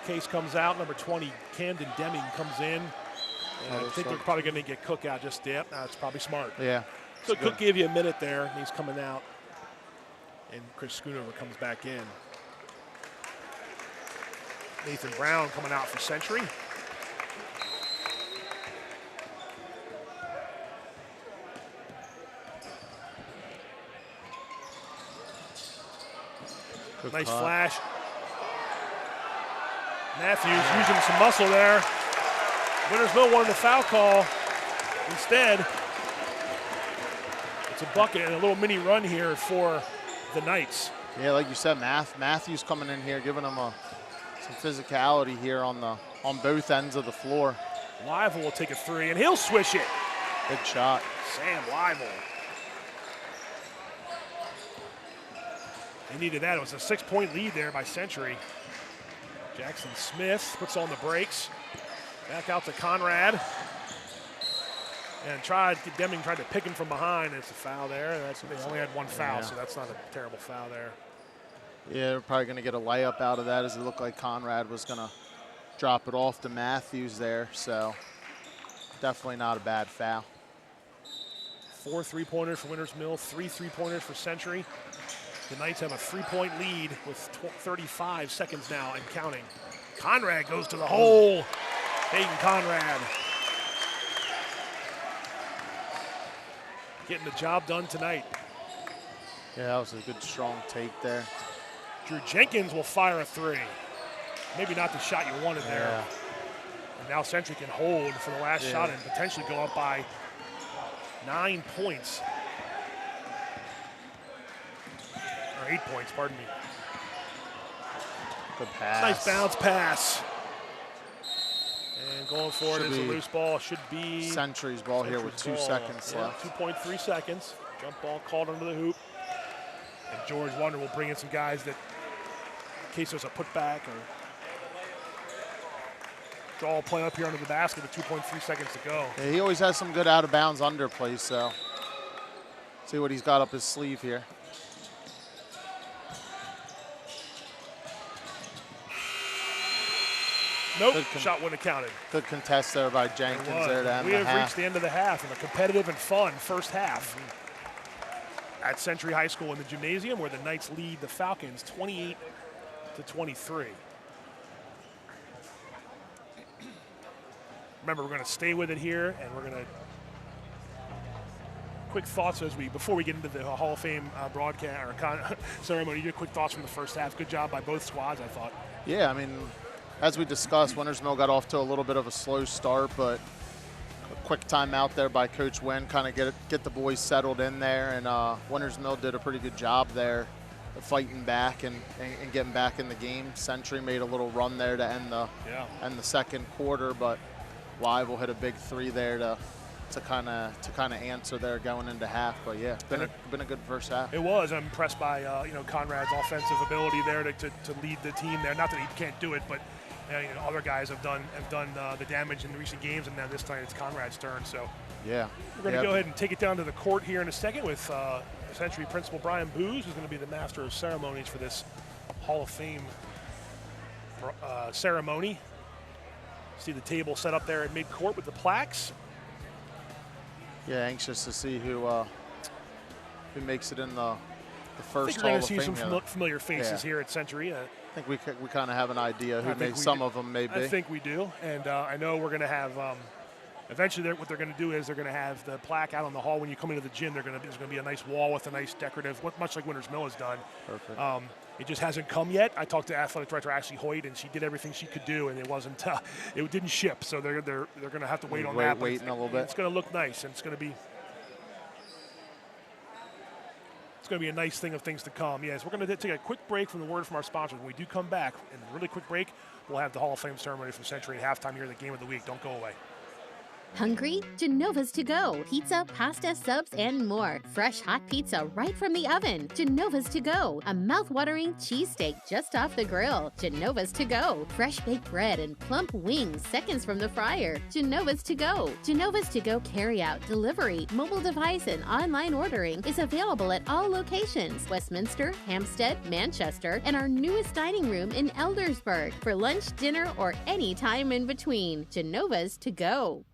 Case comes out, number 20, Camden Deming comes in. And I think they're probably going to get Cook out just yet. That's probably smart. Yeah. So Cook gave you a minute there, and he's coming out. And Chris Schoonover comes back in. Nathan Brown coming out for Century. Nice flash. Matthews using some muscle there. Winters Mill wanted the foul call. Instead, it's a bucket and a little mini run here for the Knights. Yeah, like you said, Matthews coming in here, giving them some physicality here on both ends of the floor. Wyville will take a three, and he'll swish it. Big shot. Sam Wyville. They needed that. It was a 6-point lead there by Century. Jackson Smith puts on the brakes. Back out to Conrad. And Deming tried to pick him from behind. It's a foul there. They only had one foul, so that's not a terrible foul there. Yeah, they're probably going to get a layup out of that, as it looked like Conrad was going to drop it off to Matthews there. So definitely not a bad foul. 4 3-pointers for Winters Mill, 3 3-pointers for Century. The Knights have a 3-point lead with 35 seconds now and counting. Conrad goes to the hole. Hayden Conrad getting the job done tonight. Yeah, that was a good, strong take there. Drew Jenkins will fire a three. Maybe not the shot you wanted there. And now Century can hold for the last shot and potentially go up by 9 points. Or 8 points, pardon me. Good pass. Nice bounce pass. And And going for it is a loose ball. Should be Century's ball here with 2 seconds left. 2.3 seconds. Jump ball called under the hoop. And George Wonder will bring in some guys that, in case there's a putback or draw a play up here under the basket with 2.3 seconds to go. Yeah, he always has some good out-of-bounds underplays, so see what he's got up his sleeve here. Nope, shot wouldn't have counted. Good contest there by Jenkins there to end the half. We have reached the end of the half in a competitive and fun first half at Century High School in the gymnasium, where the Knights lead the Falcons 28-23. Remember, we're going to stay with it here, and we're going to quick thoughts before we get into the Hall of Fame broadcast or ceremony. Your quick thoughts from the first half. Good job by both squads, I thought. Yeah, I mean, as we discussed, Winners Mill got off to a little bit of a slow start, but a quick timeout there by Coach Wynn, kind of get the boys settled in there, and Winners Mill did a pretty good job there of fighting back and getting back in the game. Century made a little run there to end the second quarter, but Live will hit a big three there to kind of answer there going into half. But yeah, it's been a good first half. It was. I'm impressed by Conrad's offensive ability there to lead the team there. Not that he can't do it, but other guys have done the damage in recent games, and now this time it's Conrad's turn. So yeah, we're going to go ahead and take it down to the court here in a second with Century Principal Brian Booz, who's going to be the master of ceremonies for this Hall of Fame ceremony. See the table set up there at mid-court with the plaques. Yeah, anxious to see who makes it in the first Hall of Fame. I think we're going to see some familiar faces here at Century. I think we kind of have an idea who some of them may be. I think we do, and I know we're going to have. Eventually, what they're going to do is they're going to have the plaque out on the hall when you come into the gym. There's going to be a nice wall with a nice decorative, much like Winners Mill has done. Perfect. It just hasn't come yet. I talked to athletic director Ashley Hoyt, and she did everything she could do, and it wasn't. It didn't ship, so they're going to have to wait on that. Waiting a little bit. It's going to look nice, and it's going to be a nice thing of things to come. Yes, we're going to take a quick break from the word from our sponsors. When we do come back, in a really quick break, we'll have the Hall of Fame ceremony from Century at halftime here, the game of the week. Don't go away. Hungry? Genova's to go. Pizza, pasta, subs, and more. Fresh hot pizza right from the oven. Genova's to go. A mouth-watering cheesesteak just off the grill. Genova's to go. Fresh baked bread and plump wings seconds from the fryer. Genova's to go. Genova's to go carry-out, delivery, mobile device, and online ordering is available at all locations. Westminster, Hampstead, Manchester, and our newest dining room in Eldersburg. For lunch, dinner, or any time in between. Genova's to go.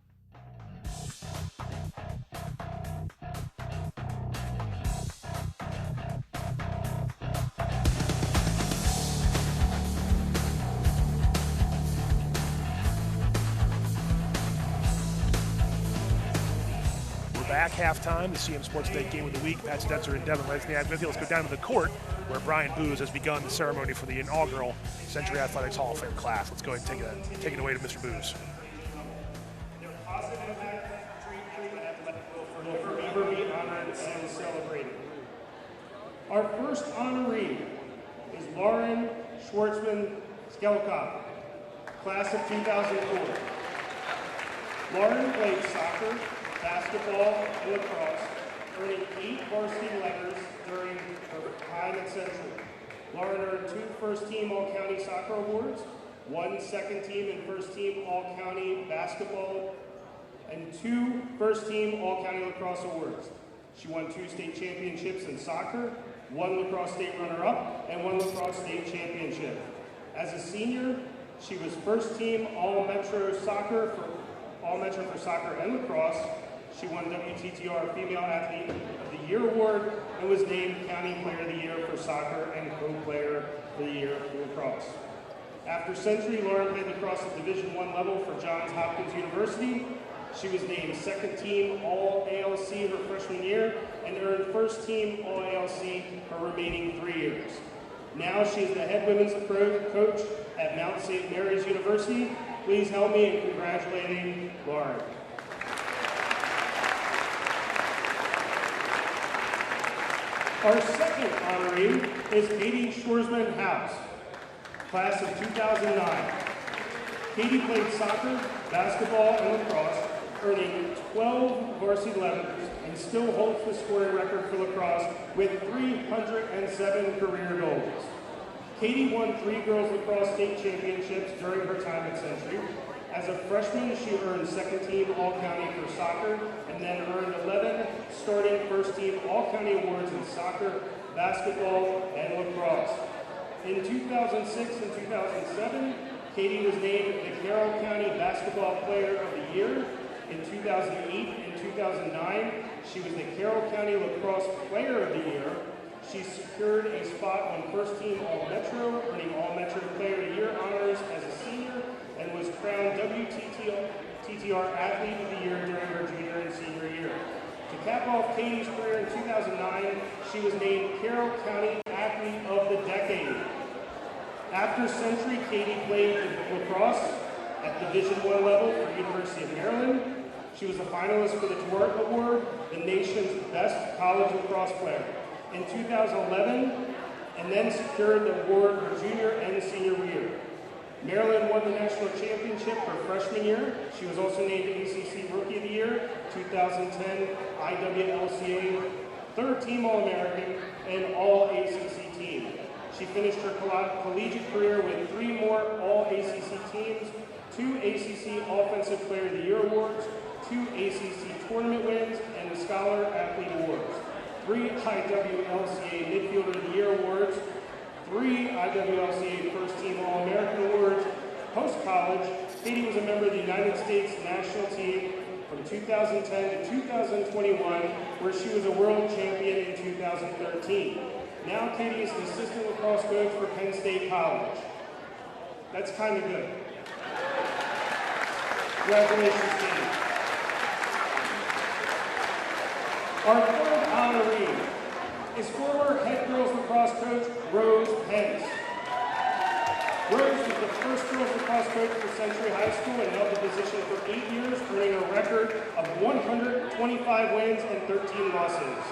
Back halftime, the CMSportsNet game of the week. Pat Stoetzer and Devon Lesniak. Let's go down to the court where Brian Booz has begun the ceremony for the inaugural Century Athletics Hall of Fame class. Let's go ahead and take it away to Mr. Booz. Will forever be honored and celebrated. Our first honoree is Lauren Schwartzman-Skelkoff, class of 2004. Lauren played soccer, basketball, and lacrosse, earning 8 varsity letters during her time at Century. Lauren earned 2 first-team All-County soccer awards, 1 second-team and first-team All-County basketball, and 2 first-team All-County lacrosse awards. She won 2 state championships in soccer, 1 lacrosse state runner-up, and 1 lacrosse state championship. As a senior, she was first-team All-Metro for soccer and lacrosse. She won WTTR Female Athlete of the Year Award and was named County Player of the Year for soccer and Co-Player of the Year for lacrosse. After Century, Lauren played lacrosse at Division I level for Johns Hopkins University. She was named second-team All-ALC her freshman year and earned first-team All-ALC her remaining 3 years. Now she is the head women's coach at Mount St. Mary's University. Please help me in congratulating Lauren. Our second honoree is Katie Schwarzman-House, class of 2009. Katie played soccer, basketball, and lacrosse, earning 12 varsity letters, and still holds the scoring record for lacrosse with 307 career goals. Katie won 3 girls lacrosse state championships during her time at Century. As a freshman, she earned second-team All-County for soccer, and then earned 11 starting first-team All-County awards in soccer, basketball, and lacrosse. In 2006 and 2007, Katie was named the Carroll County Basketball Player of the Year. In 2008 and 2009, she was the Carroll County Lacrosse Player of the Year. She secured a spot on first-team All-Metro, earning All-Metro Player of the Year honors as a senior, and was crowned WTTR Athlete of the Year during her junior and senior year. To cap off Katie's career in 2009, she was named Carroll County Athlete of the Decade. After Century, Katie played lacrosse at Division I level for University of Maryland. She was a finalist for the Dwart Award, the nation's best college lacrosse player, in 2011, and then secured the award her junior and senior year. Maryland won the national championship her freshman year. She was also named ACC Rookie of the Year, 2010 IWLCA, third-team All-American, and All-ACC team. She finished her collegiate career with 3 more All-ACC teams, 2 ACC Offensive Player of the Year awards, 2 ACC tournament wins, and the Scholar Athlete Awards, 3 IWLCA Midfielder of the Year awards, 3 IWLCA First Team All-American awards. Post-college, Katie was a member of the United States national team from 2010 to 2021, where she was a world champion in 2013. Now Katie is an assistant lacrosse coach for Penn State College. That's kind of good. Congratulations, Katie. Our third honoree is former head girls lacrosse coach Rose Pence. Rose was the first girls lacrosse coach for Century High School and held the position for 8 years, earning a record of 125 wins and 13 losses.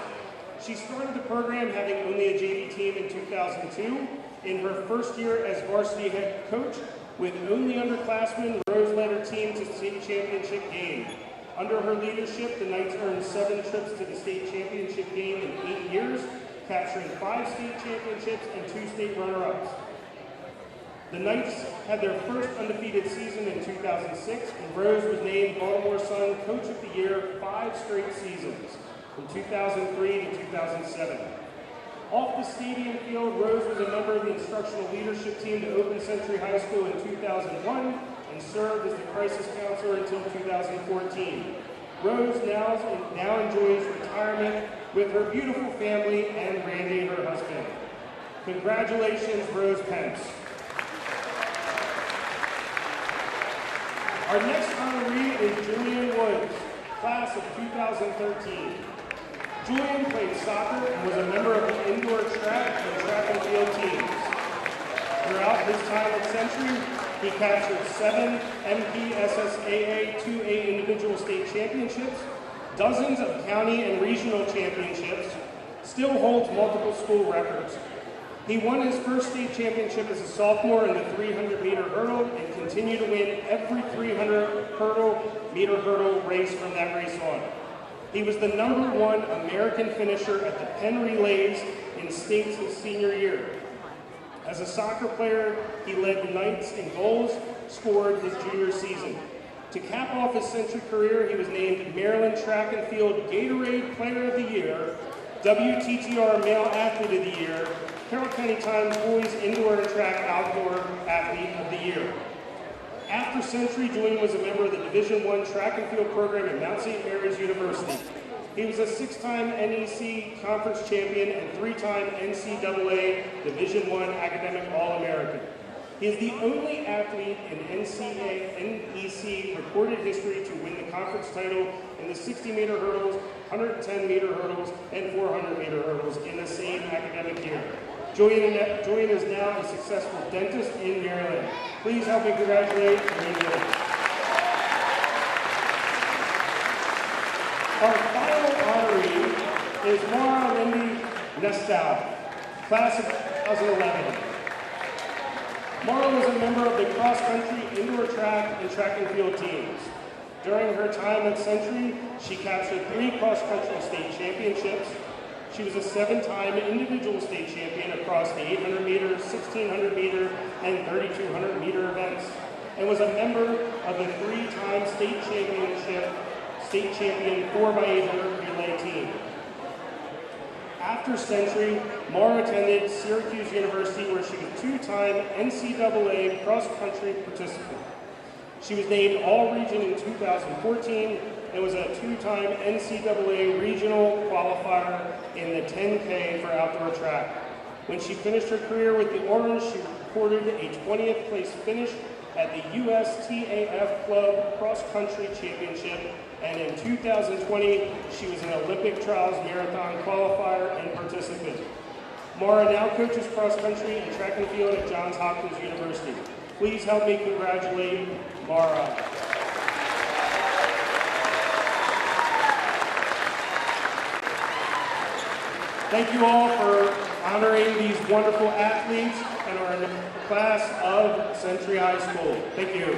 She started the program having only a JV team in 2002. In her first year as varsity head coach, with only underclassmen, Rose led her team to state championship game. Under her leadership, the Knights earned 7 trips to the state championship game in 8 years, capturing 5 state championships and 2 state runner-ups. The Knights had their first undefeated season in 2006, and Rose was named Baltimore Sun Coach of the Year 5 straight seasons, from 2003 to 2007. Off the stadium field, Rose was a member of the instructional leadership team to open Century High School in 2001 and served as the crisis counselor until 2014. Rose now enjoys retirement with her beautiful family and Randy, her husband. Congratulations, Rose Pence. Our next honoree is Julian Woods, class of 2013. Julian played soccer and was a member of the indoor track and field teams. Throughout his time at Century, he captured 7 MPSSAA 2A individual state championships, dozens of county and regional championships, still holds multiple school records. He won his first state championship as a sophomore in the 300-meter hurdle and continued to win every 300-meter hurdle race from that race on. He was the #1 American finisher at the Penn Relays in state's senior year. As a soccer player, he led the Knights in goals scored his junior season. To cap off his Century career, he was named Maryland Track and Field Gatorade Player of the Year, WTTR Male Athlete of the Year, Carroll County Times Boys Indoor and Track Outdoor Athlete of the Year. After Century, Julian was a member of the Division I Track and Field program at Mount St. Mary's University. He was a 6-time NEC Conference Champion and 3-time NCAA Division I Academic All-American. He is the only athlete in NEC recorded history to win the conference title in the 60-meter hurdles, 110-meter hurdles, and 400-meter hurdles in the same academic year. Julian is now a successful dentist in Maryland. Please help me congratulate Julian. Our final honoree is Mara Lindy Nestow, class of 2011. Mara was a member of the cross-country, indoor track, and track and field teams. During her time at Century, she captured 3 cross-country state championships. She was a 7-time individual state champion across the 800-meter, 1,600-meter, and 3,200-meter events, and was a member of the 3-time state champion 4x800 relay team. After Century, Mara attended Syracuse University, where she was 2-time NCAA cross-country participant. She was named All-Region in 2014 and was a 2-time NCAA regional qualifier in the 10K for outdoor track. When she finished her career with the Orange, she recorded a 20th place finish at the USTAF Club Cross Country Championship, and in 2020, she was an Olympic Trials Marathon qualifier and participant. Mara now coaches cross country and track and field at Johns Hopkins University. Please help me congratulate Mara. Thank you all for honoring these wonderful athletes and our class of Century High School. Thank you.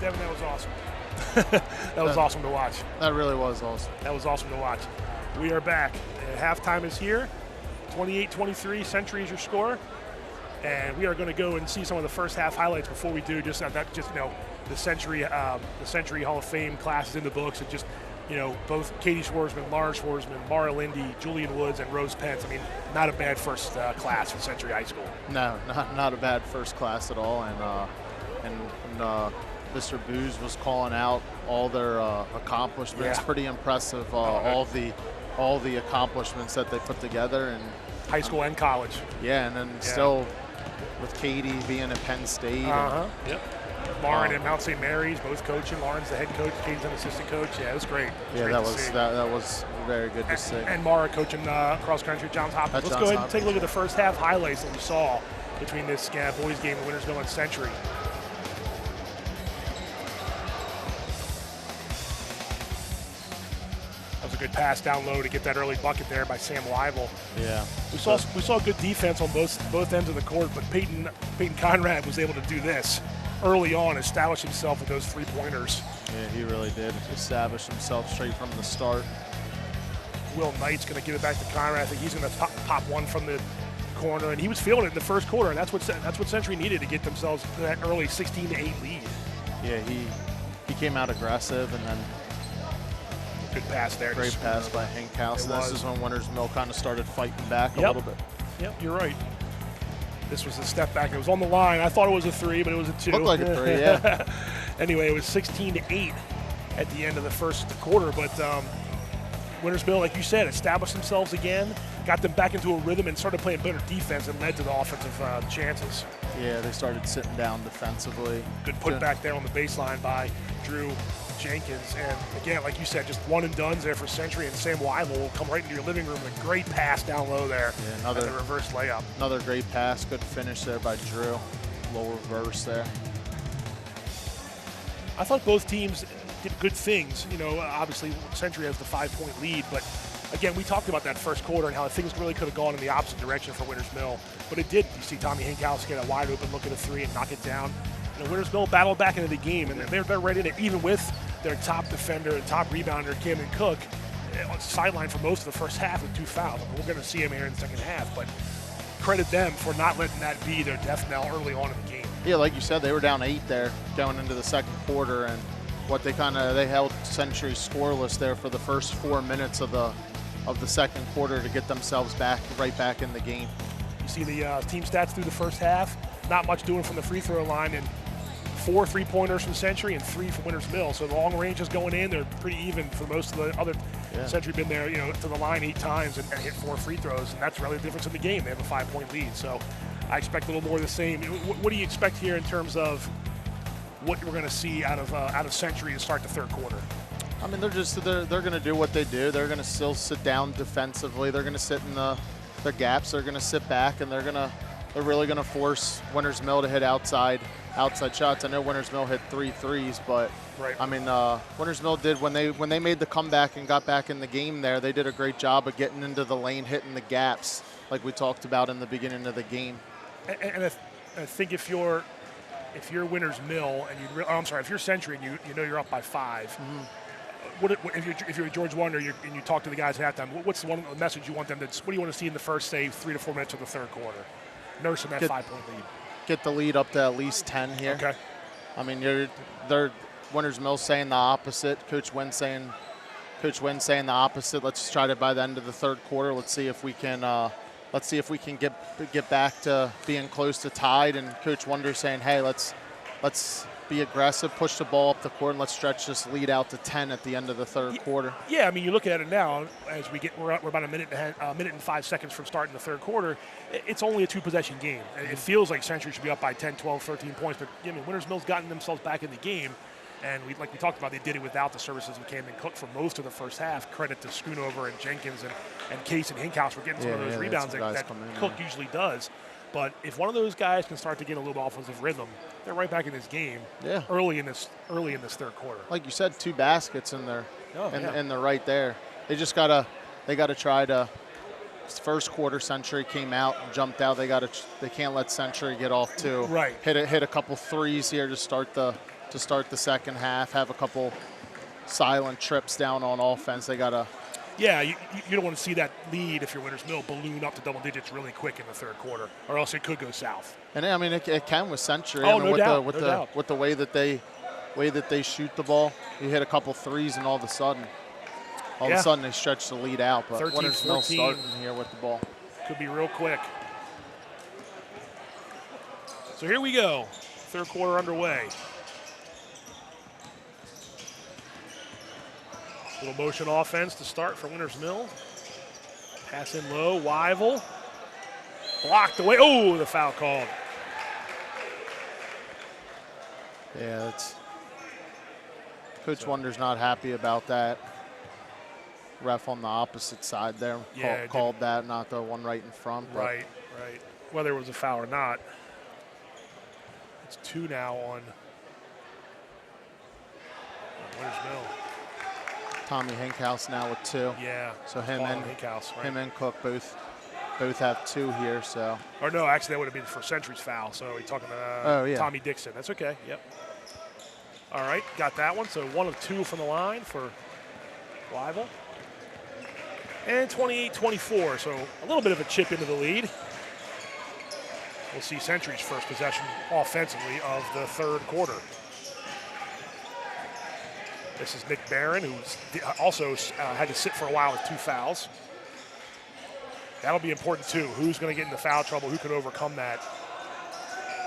Devon, that was awesome. That was awesome to watch. That really was awesome. That was awesome to watch. We are back. Halftime is here. 28-23, Century is your score. And we are going to go and see some of the first half highlights. Before we do, the Century Hall of Fame class is in the books, and just, both Katie Schwarzman, Lauren Schwarzman, Mara Lindy, Julian Woods, and Rose Pence. I mean, not a bad first class for Century High School. No, not a bad first class at all. And Mr. Booz was calling out all their accomplishments. Yeah. Pretty impressive. All the accomplishments that they put together, and high school and college. Yeah, and then still with Katie being at Penn State. Yep. Lauren and Mount St. Mary's both coaching. Lauren's the head coach, Katie's an assistant coach. Yeah, it was great. That was very good to see. And Mara coaching cross country at Johns Hopkins. Let's go ahead and take a look at the first half highlights that we saw between this boys game in Wintersville and Century. That was a good pass down low to get that early bucket there by Sam Weibel. Yeah. We saw good defense on both ends of the court, but Peyton Conrad was able to do this early on, establish himself with those 3-pointers. Yeah, he really did. Establish himself straight from the start. Will Knight's going to give it back to Conrad. I think he's going to pop one from the corner, and he was feeling it in the first quarter, and that's what Century needed to get themselves to that early 16-8 lead. Yeah, he came out aggressive, and then good pass there. Great pass by Hank House. This is when Wintersville kind of started fighting back a little bit. Yep, you're right. This was a step back. It was on the line. I thought it was a 3, but it was a 2. Looked like a 3, yeah. Anyway, it was 16-8 at the end of the first quarter, but Wintersville, like you said, established themselves again, got them back into a rhythm, and started playing better defense, and led to the offensive chances. Yeah, they started sitting down defensively. Good putback there on the baseline by Drew Jenkins, and again, like you said, just one and dones there for Century, and Sam Weibel will come right into your living room with a great pass down low there. Yeah, another reverse layup. Another great pass, good finish there by Drew. Low reverse there. I thought both teams did good things. Obviously Century has the 5-point lead, but again, we talked about that first quarter and how things really could have gone in the opposite direction for Wintersville, but it did. You see Tommy Hinkhouse get a wide open look at a 3 and knock it down. Wintersville battled back into the game, and they're ready to, even with their top defender and top rebounder, Camden Cook, on sideline for most of the first half with 2 fouls. We're going to see him here in the second half, but credit them for not letting that be their death knell early on in the game. Yeah, like you said, they were down 8 there going into the second quarter, and they held Century scoreless there for the first 4 minutes of the second quarter to get themselves right back in the game. You You see the team stats through the first half. Not much doing from the free throw line, and 4 3-pointers from Century and 3 from Winters Mill. So the long range is going in. They're pretty even for most of the other. Century been there, to the line 8 times and hit 4 free throws, and that's really the difference in the game. They have a 5-point lead. So I expect a little more of the same. What do you expect here in terms of what we're going to see out of Century to start the third quarter? I mean, they're going to do what they do. They're going to still sit down defensively. They're going to sit in the gaps. They're going to sit back, and they're really going to force Winters Mill to hit outside shots. I know Winters Mill hit 3 threes, but I mean, Winters Mill did when they made the comeback and got back in the game there. They did a great job of getting into the lane, hitting the gaps, like we talked about in the beginning of the game. And I think if you're Winters Mill and if you're Century and you know you're up by 5. If you're George Wonder and you talk to the guys at halftime, what's the message you want them to? What do you want to see in the first, say, 3 to 4 minutes of the third quarter? Nursing that 5-point lead. Get the lead up to at least 10 here. Okay. I mean, they're Winters Mill saying the opposite. Coach Wynn saying the opposite. Let's try to by the end of the third quarter. Let's see if we can get back to being close to tied. And Coach Wonder saying, hey, let's be aggressive, push the ball up the court, and let's stretch this lead out to 10 at the end of the third quarter. Yeah, I mean, you look at it now as we're about a minute and 5 seconds from starting the third quarter. It's only a 2-possession game. It feels like Century should be up by 10, 12, 13 points, but Winters Mill's gotten themselves back in the game, and like we talked about, they did it without the services of Camden Cook for most of the first half. Credit to Schoonover and Jenkins and Case and Hinkhouse for getting some of those rebounds that Cook usually does. But if one of those guys can start to get a little offensive rhythm, they're right back in this game. Yeah. Early in this third quarter. Like you said, 2 baskets in there, and they're right there. They gotta try to. First quarter, Century came out and jumped out. They can't let Century get off too. Right. Hit a couple threes here to start the second half. Have a couple silent trips down on offense. They gotta. Yeah, you don't want to see that lead if you're Winters Mill balloon up to double digits really quick in the third quarter, or else it could go south. And I mean, it can with Century. Oh, I mean, with the way that they shoot the ball. You hit a couple threes, and all of a sudden they stretch the lead out. But 13, Winters Mill starting here with the ball. Could be real quick. So here we go, third quarter underway. Little motion offense to start for Winters Mill. Pass in low, Wyville. Blocked away. Oh, the foul called. Yeah, that's Coach Wonder's not happy about that. Ref on the opposite side there called that, not the one right in front. Right. Whether it was a foul or not. It's 2 now on Winters Mill. Tommy Hinkhouse now with 2. Yeah. So him and Cook both have 2 here. So. Or no, actually that would have been for Century's foul. So we're talking about Tommy Dixon. That's okay. Yep. All right, got that one. So 1 of 2 from the line for Wyville. And 28-24. So a little bit of a chip into the lead. We'll see Century's first possession offensively of the third quarter. This is Nick Barron, who's also had to sit for a while with 2 fouls. That'll be important, too. Who's going to get into foul trouble? Who can overcome that?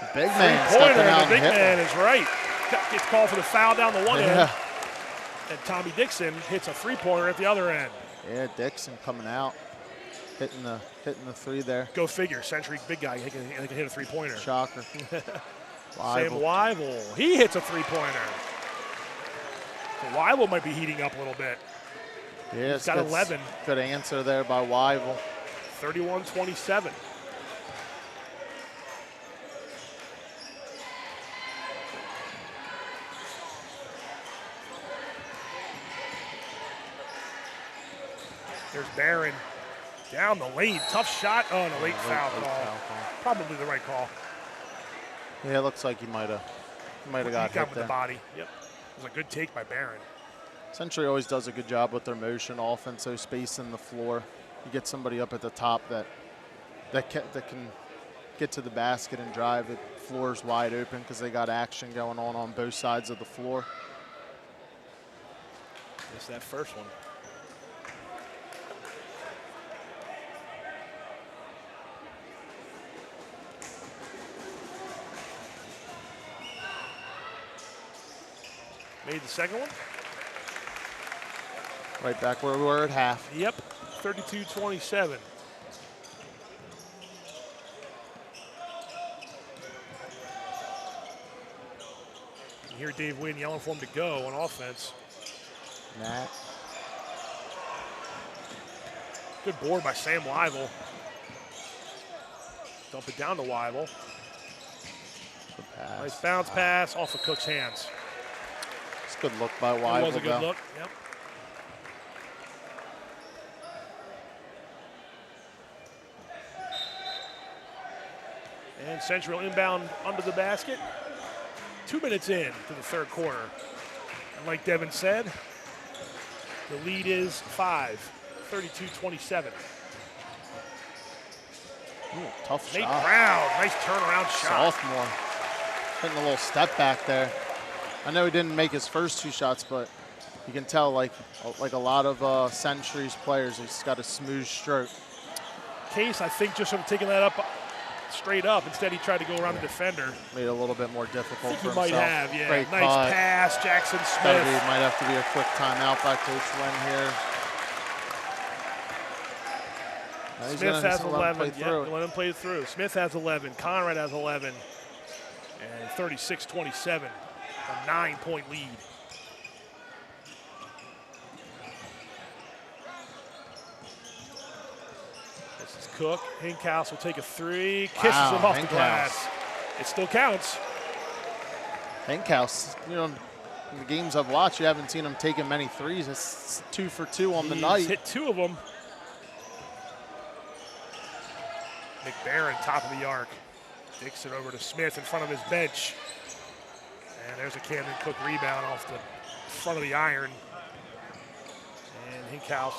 The big man stepping out. The big man is right. Gets called for the foul down the one end. And Tommy Dixon hits a 3-pointer at the other end. Yeah, Dixon coming out, hitting the 3 there. Go figure. Century, big guy, he can hit a 3-pointer. Shocker. Sam Wyville, he hits a 3-pointer. So Wyville might be heating up a little bit. Yeah, he's got 11. Good answer there by Wyville. 31-27. There's Barron down the lane. Tough shot. Oh, and a late foul call. Probably the right call. Yeah, it looks like he might have got hit with the body. Yep. It was a good take by Barron. Century always does a good job with their motion offense, so spacing the floor. You get somebody up at the top that can get to the basket and drive. The floor's wide open because they got action going on both sides of the floor. Missed that first one. Made the second one. Right back where we were at half. Yep, 32-27. You hear Dave Wynn yelling for him to go on offense. Matt. Good board by Sam Weibel. Dump it down to Weibel. Nice bounce pass off of Cook's hands. It's a good look by Weibel. It was a good look, yep. And Central inbound under the basket. 2 minutes in to the third quarter. And like Devon said, the lead is 5, 32-27. Tough Nate shot. Brown, nice turnaround shot. Sophomore. Hitting a little step back there. I know he didn't make his first 2 shots, but you can tell like a lot of Century's players, he's got a smooth stroke. Case, I think, just sort of taking that up straight up. Instead, he tried to go around the defender. Made it a little bit more difficult for He himself. might have, yeah. Great Nice cut. pass, Jackson Smith. Might have to be a quick timeout by Coach Wynn here. Smith has 11. Yeah, let him play through. Smith has 11. Conrad has 11. And 36-27, a 9-point lead. This is Cook. Hinkhouse will take a 3. Kisses him off the glass. It still counts. Hinkhouse, you know, in the games I've watched, you haven't seen him taking many threes. It's 2 for 2 on the night. Hit 2 of them. McBaron, top of the arc. Dicks it over to Smith in front of his bench. And there's a Camden Cook rebound off the front of the iron. And Hinkhouse.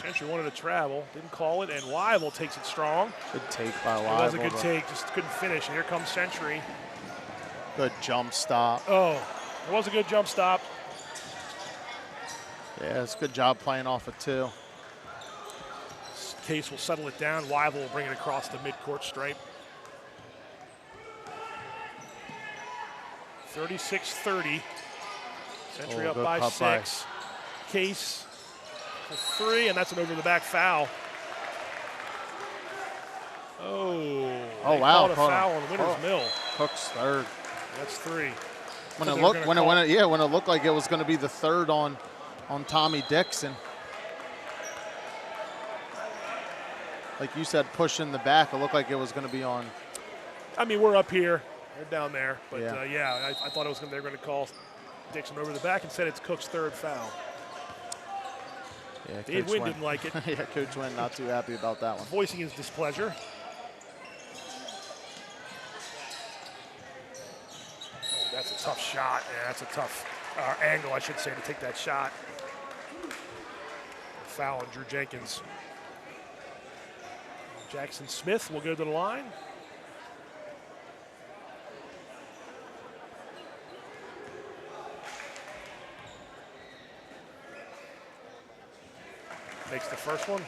Century wanted to travel, didn't call it, and Weibel takes it strong. Good take by Weibel. It was a good take, just couldn't finish. And here comes Century. Good jump stop. Oh, it was a good jump stop. Yeah, it's a good job playing off of 2. Case will settle it down. Weibel will bring it across the midcourt stripe. 36-30. Century up by 6. Case for 3, and that's an over-the-back foul. Oh, wow! Called a foul on Winters Mill. Cook's third. That's 3. When it looked like it was going to be the third on Tommy Dixon. Like you said, pushing the back, it looked like it was going to be on. I mean, we're up here, they're down there, but yeah, I thought they were going to call Dixon over the back. Instead, it's Cook's 3rd foul. Yeah, Dave Wynn didn't like it. Yeah, Coach Wynn not too happy about that one. Voicing his displeasure. Oh, that's a tough shot. Yeah, that's a tough angle, I should say, to take that shot. Foul on Drew Jenkins. Jackson Smith will go to the line. Makes the first one.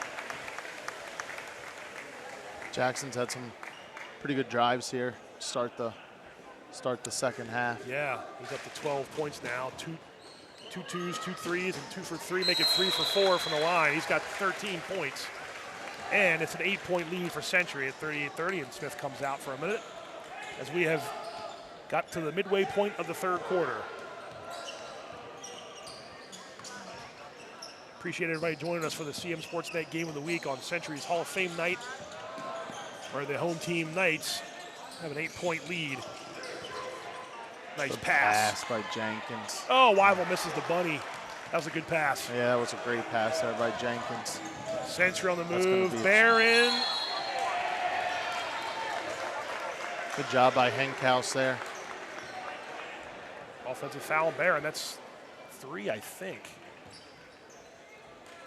Jackson's had some pretty good drives here. Start the second half. Yeah, he's up to 12 points now. Two twos, 2 threes, and 2 for 3. Make it 3 for 4 from the line. He's got 13 points. And it's an 8-point lead for Century at 38-30, and Smith comes out for a minute as we have got to the midway point of the third quarter. Appreciate everybody joining us for the CMSportsNet Game of the Week on Century's Hall of Fame night, where the home team Knights have an 8-point lead. Nice pass. By Jenkins. Oh, Weibel misses the bunny. That was a good pass. Yeah, that was a great pass there by Jenkins. Century on the move. Barron. Good job by Hinkhouse there. Offensive foul, Barron. That's 3, I think.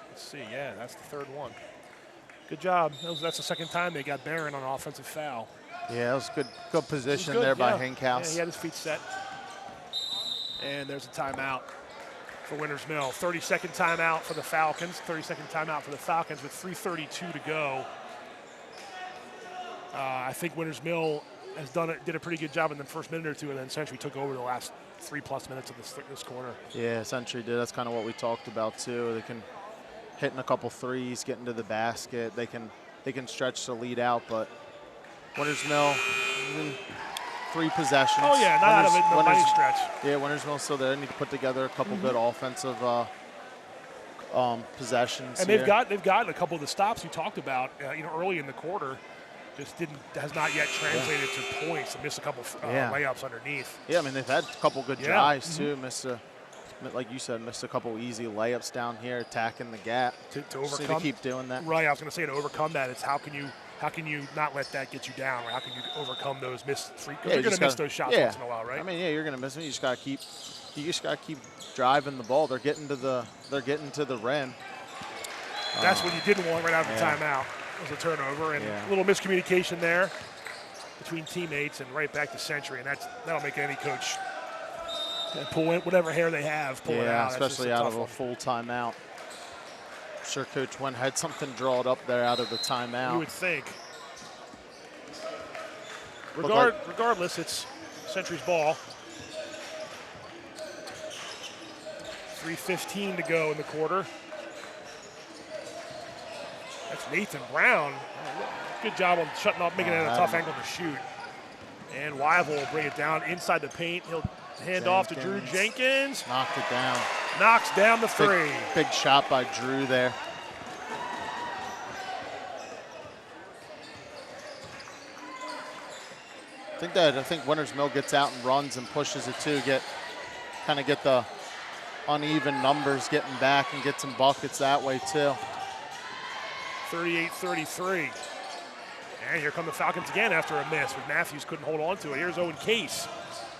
Let's see. Yeah, that's the 3rd one. Good job. That's the 2nd time they got Barron on an offensive foul. Yeah, that was good position there by Hinkhouse. Yeah, he had his feet set. And there's a timeout for Winters Mill. 30-second timeout for the Falcons. 30-second timeout for the Falcons with 3:32 to go. I think Winters Mill did a pretty good job in the first minute or two, and then Century took over the last 3+ minutes of this quarter. Yeah, Century did. That's kind of what we talked about too. They can hit in a couple threes, get into the basket. They can stretch the lead out, but Winners Mill, 3 possessions. Oh yeah, not out of it in the mighty stretch. Yeah, Winners Mill still there. They need to put together a couple good offensive possessions. And they've gotten a couple of the stops you talked about, early in the quarter. Just has not yet translated to points. They missed a couple layups underneath. Yeah, I mean they've had a couple good drives too. Like you said, missed a couple easy layups down here, attacking the gap. To overcome. Just need to keep doing that. Right, I was going to say to overcome that, it's how can you not let that get you down, or how can you overcome those missed free? Because you're going to miss those shots once in a while, right? I mean, yeah, you're going to miss them. You just got to keep driving the ball. They're getting to the rim. That's what you didn't want right after timeout. Was a turnover and a little miscommunication there between teammates, and right back to Century, and that'll make any coach pull in whatever hair they have, pull it out. Especially out of a full timeout. I'm sure Coach Wynn had something drawn up there out of the timeout. You would think. Regardless, it's Century's ball. 3:15 to go in the quarter. That's Nathan Brown. Good job on shutting off, making it a tough angle to shoot. And Wyville will bring it down inside the paint. He'll hand off to Drew Jenkins. Knocked it down. Knocks down the 3. Big shot by Drew there. I think Winners Mill gets out and runs and pushes it too. Kind of get the uneven numbers getting back and get some buckets that way too. 38-33. And here come the Falcons again after a miss, but Matthews couldn't hold on to it. Here's Owen Case.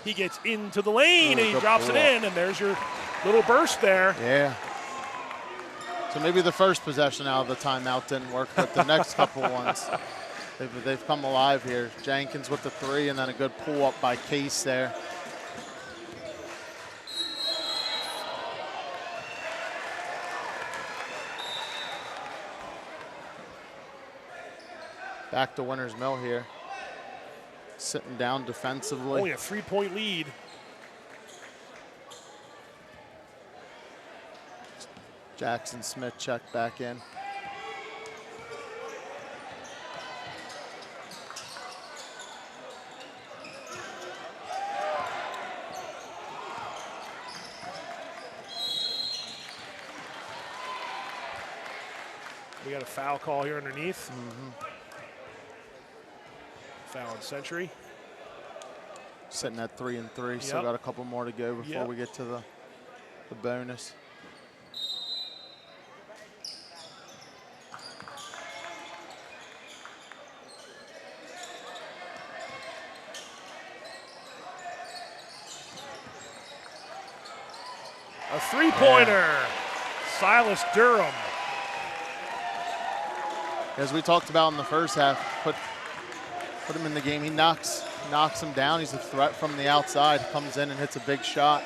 He gets into the lane and he drops it in, and there's your little burst there. Yeah. So maybe the first possession out of the timeout didn't work, but the next couple ones, they've come alive here. Jenkins with the 3, and then a good pull up by Case there. Back to Winners Mill here. Sitting down defensively. Only a 3-point lead. Jackson Smith checked back in. We got a foul call here underneath. Foul on Century. Sitting at 3 and 3. Still got a couple more to go before we get to the bonus. A 3-pointer. Silas Durham. As we talked about in the first half, put him in the game. He knocks him down. He's a threat from the outside. Comes in and hits a big shot.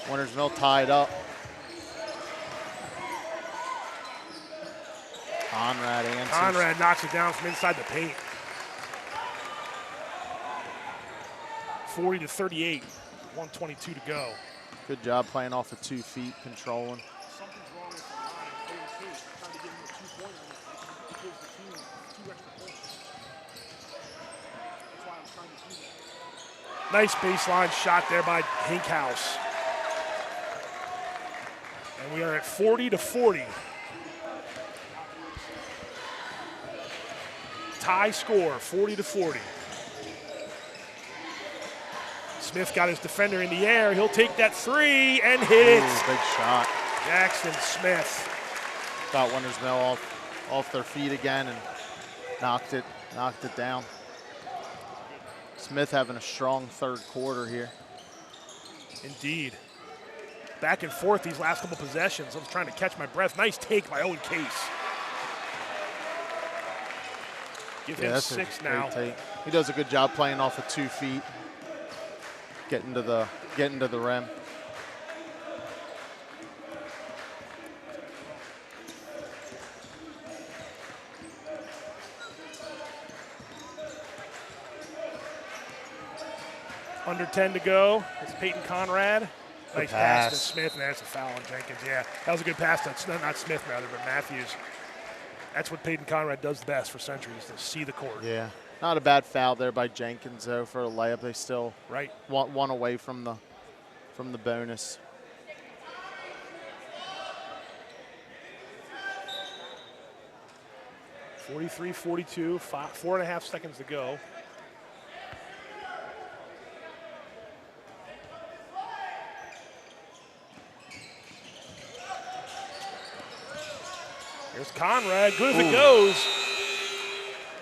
Winners Mill tied up. Conrad answers. Conrad knocks it down from inside the paint. 40-38. 1:22 to go. Good job playing off of 2 feet, controlling. Something's wrong with the line. Trying to give him a 2-pointer. He gives the team 2 extra points. That's why I'm trying to do that. Nice baseline shot there by Hinkhouse. And we are at 40-40. Tie score, 40-40. Smith got his defender in the air. He'll take that 3 and hit it. Big shot. Jackson Smith. Got Winners Mill off their feet again and knocked it down. Smith having a strong third quarter here. Indeed. Back and forth these last couple possessions. I was trying to catch my breath. Nice take by Owen Case. Give him 6 now. He does a good job playing off of 2 feet. Getting to the rim. Under 10 to go. It's Peyton Conrad. Nice pass to Smith, and that's a foul on Jenkins. Yeah, that was a good pass to not Smith, rather, but Matthews. That's what Peyton Conrad does best for Century, is to see the court. Yeah, not a bad foul there by Jenkins, though, for a layup. They still want one away from the bonus. (43-42), 4.5 seconds to go. There's Conrad, good as it goes.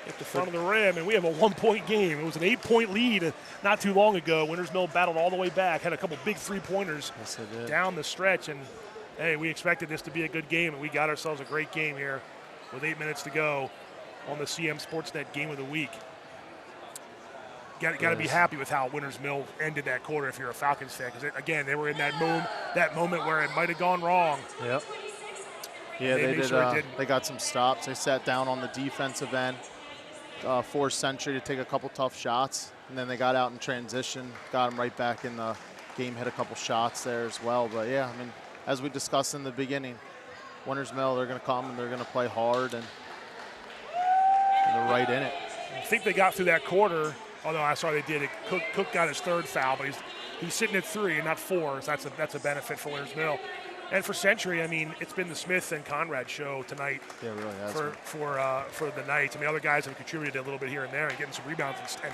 At the front of the rim, and we have a 1-point game. It was an 8-point lead not too long ago. Winters Mill battled all the way back, had a couple big 3-pointers down the stretch, and hey, we expected this to be a good game, and we got ourselves a great game here with 8 minutes to go on the CMSportsNet Game of the Week. Got to be happy with how Winters Mill ended that quarter if you're a Falcons fan, because again, they were in that moment where it might have gone wrong. Yep. Yeah, they did. They got some stops. They sat down on the defensive end, forced Century to take a couple tough shots, and then they got out in transition, got them right back in the game, hit a couple shots there as well. But yeah, I mean, as we discussed in the beginning, Winters Mill, they're going to come and they're going to play hard, and they're right in it. I think they got through that quarter. Oh no, I saw they did it. Cook got his 3rd foul, but he's sitting at 3 and not 4. So that's a benefit for Winters Mill. And for Century, I mean, it's been the Smith and Conrad show tonight. Yeah, it really has for the Knights. I mean, other guys have contributed a little bit here and there and getting some rebounds and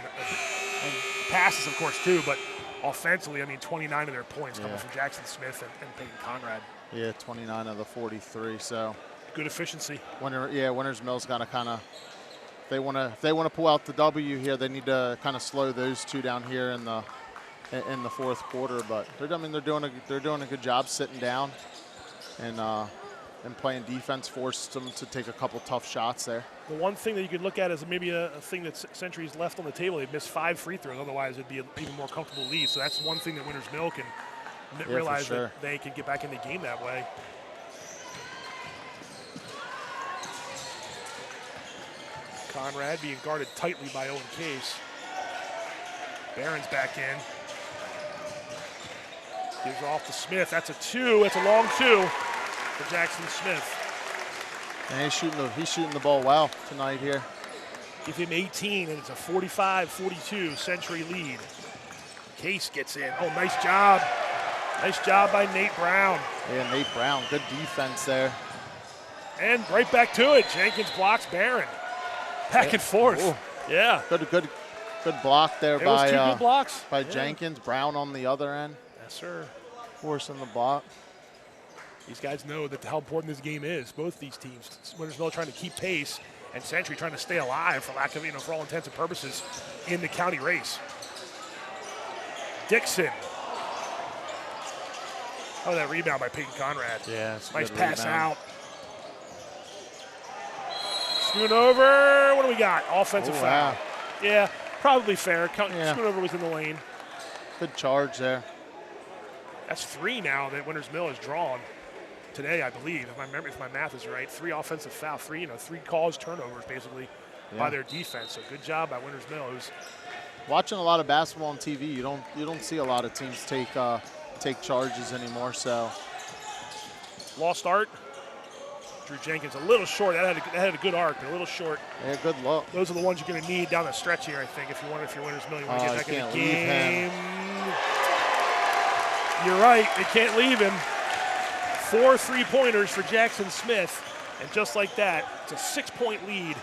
passes, of course, too. But offensively, I mean, 29 of their points coming from Jackson Smith and Peyton Conrad. Yeah, 29 of the 43. So good efficiency. Winters Mill's got to kind of, if they want to pull out the W here, they need to kind of slow those two down here in the 4th quarter. But they're doing a good job sitting down and playing defense, forced them to take a couple tough shots there. The one thing that you could look at is maybe a thing that Century's left on the table. They've missed 5 free throws. Otherwise, it'd be an even more comfortable lead. So that's one thing that Winters Mill can realize that they can get back in the game that way. Conrad being guarded tightly by Owen Case. Barron's back in. Gives off to Smith. That's a 2. That's a long 2 for Jackson Smith. And he's shooting the ball well tonight here. Give him 18, and it's a 45-42 Century lead. Case gets in. Oh, nice job. Nice job by Nate Brown. Yeah, Nate Brown. Good defense there. And right back to it. Jenkins blocks Barron. Back and forth. Ooh. Yeah. Good block there by 2 good blocks. By Jenkins. Brown on the other end. Yes, sir. Forcing the block. These guys know how important this game is. Both these teams. Winters Mill trying to keep pace, and Century trying to stay alive for lack of, for all intents and purposes, in the county race. Dixon. Oh, that rebound by Peyton Conrad. Yeah, nice pass out. Scoot over. What do we got? Offensive foul. Wow. Yeah, probably fair. Scoot over was in the lane. Good charge there. That's 3 now that Winters Mill has drawn today, I believe. If my math is right, 3 offensive fouls, 3 caused turnovers basically by their defense. So good job by Winters Mill. Watching a lot of basketball on TV, you don't see a lot of teams take charges anymore. So lost art. Drew Jenkins a little short. That had a good arc, but a little short. Yeah, good look. Those are the ones you're going to need down the stretch here, I think. If you're Winters Mill, you want to get back in the game. You're right. They can't leave him. 4 3-pointers for Jackson Smith, and just like that, it's a 6-point lead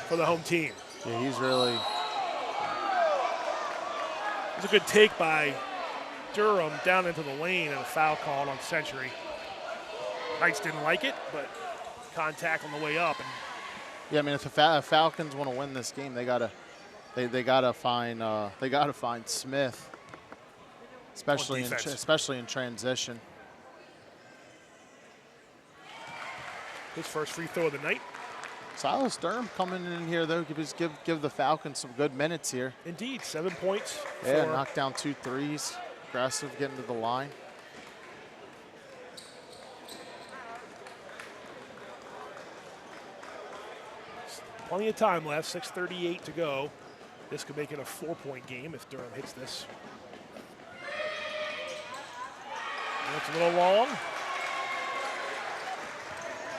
for the home team. Yeah, he's really. It's a good take by Durham down into the lane, and a foul called on Century. Knights didn't like it, but contact on the way up. And yeah, I mean, if the Falcons want to win this game, they gotta find Smith, especially in transition. His first free throw of the night. Silas Durham coming in here, though, give the Falcons some good minutes here. Indeed, 7 points. Yeah, knocked down 2 threes. Aggressive, getting to the line. Plenty of time left, 6:38 to go. This could make it a 4-point game if Durham hits this. That's a little long.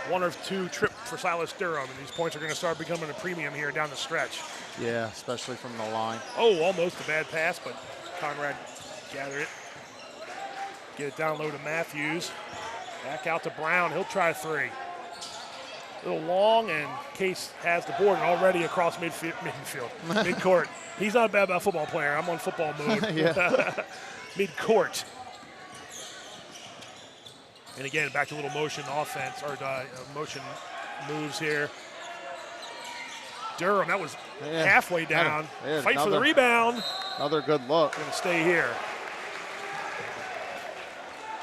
1 of 2 trip for Silas Durham, and these points are going to start becoming a premium here down the stretch. Yeah, especially from the line. Oh, almost a bad pass, but Conrad gathered it. Get it down low to Matthews. Back out to Brown. He'll try 3. A little long, and Case has the board and already across midcourt. He's not bad about a football player. I'm on football mode. Midcourt. And again, back to a little motion offense, or motion moves here. Durham, that was halfway down. Fight for the rebound. Another good look. Going to stay here.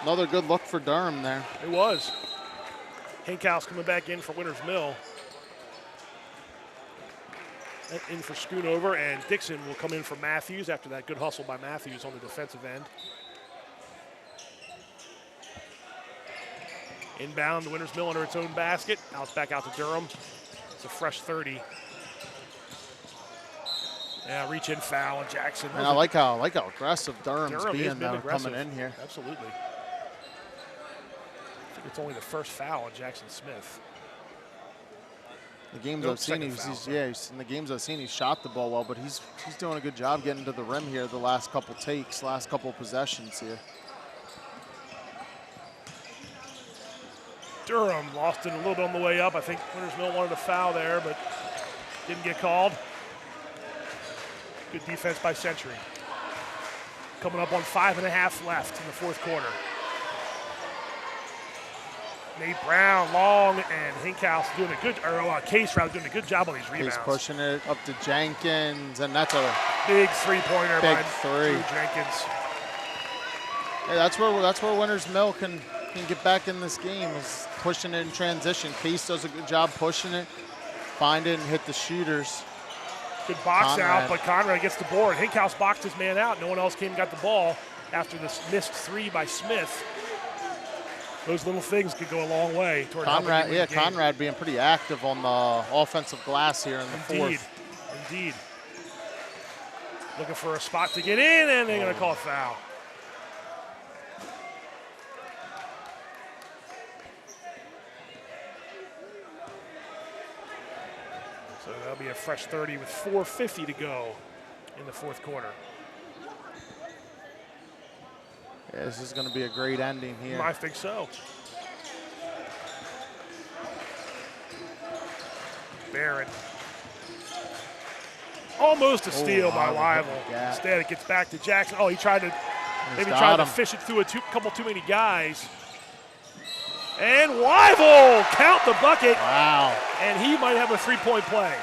Another good look for Durham there. It was. Hinkhouse coming back in for Winters Mill. In for Schoonover, and Dixon will come in for Matthews after that good hustle by Matthews on the defensive end. Inbound, Winters Mill under its own basket. Now it's back out to Durham. It's a fresh 30. Yeah, reach in foul, and Jackson. And I like how aggressive Durham's being coming in here. Absolutely. I think it's only the first foul on Jackson Smith. The games I've seen, in the games I've seen, he's shot the ball well, but he's doing a good job getting to the rim here the last couple takes, last couple possessions here. Durham lost it a little bit on the way up. I think Winters Mill wanted a foul there, but didn't get called. Good defense by Century. Coming up on 5.5 left in the fourth quarter. Nate Brown, long, and Hinkhouse doing a good, Case rather doing a good job on these rebounds. Case pushing it up to Jenkins, and that's a big three-pointer by Drew Jenkins. Hey, that's where Winters Mill can get back in this game, is pushing it in transition. Case does a good job pushing it, find it, and hit the shooters. Good box out, but Conrad gets the board. Hinkhouse boxed his man out. No one else came and got the ball after this missed 3 by Smith. Those little things could go a long way toward Conrad being pretty active on the offensive glass here in the fourth. Indeed. Looking for a spot to get in, and they're going to call a foul. So that'll be a fresh 30 with 4:50 to go in the fourth quarter. Yeah, this is going to be a great ending here. I think so. Barrett. Almost a steal by Weibel. Instead, it gets back to Jackson. Oh, he tried to fish it through a couple too many guys. And Weibel, count the bucket. Wow. And he might have a three-point play.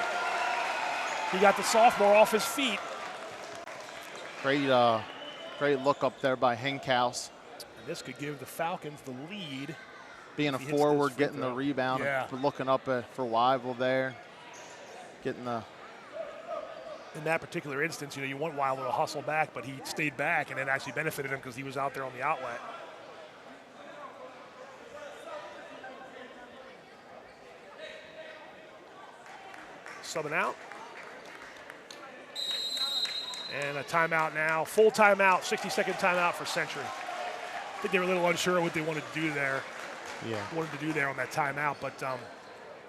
He got the sophomore off his feet. Great look up there by Hinkhouse. And this could give the Falcons the lead. Being a forward, getting the rebound, looking up for Weibel there. Getting the... In that particular instance, you want Weibel to hustle back, but he stayed back, and it actually benefited him because he was out there on the outlet. Subbing out. And a timeout now, full timeout, 60-second timeout for Century. I think they were a little unsure of what they wanted to do there. On that timeout, but how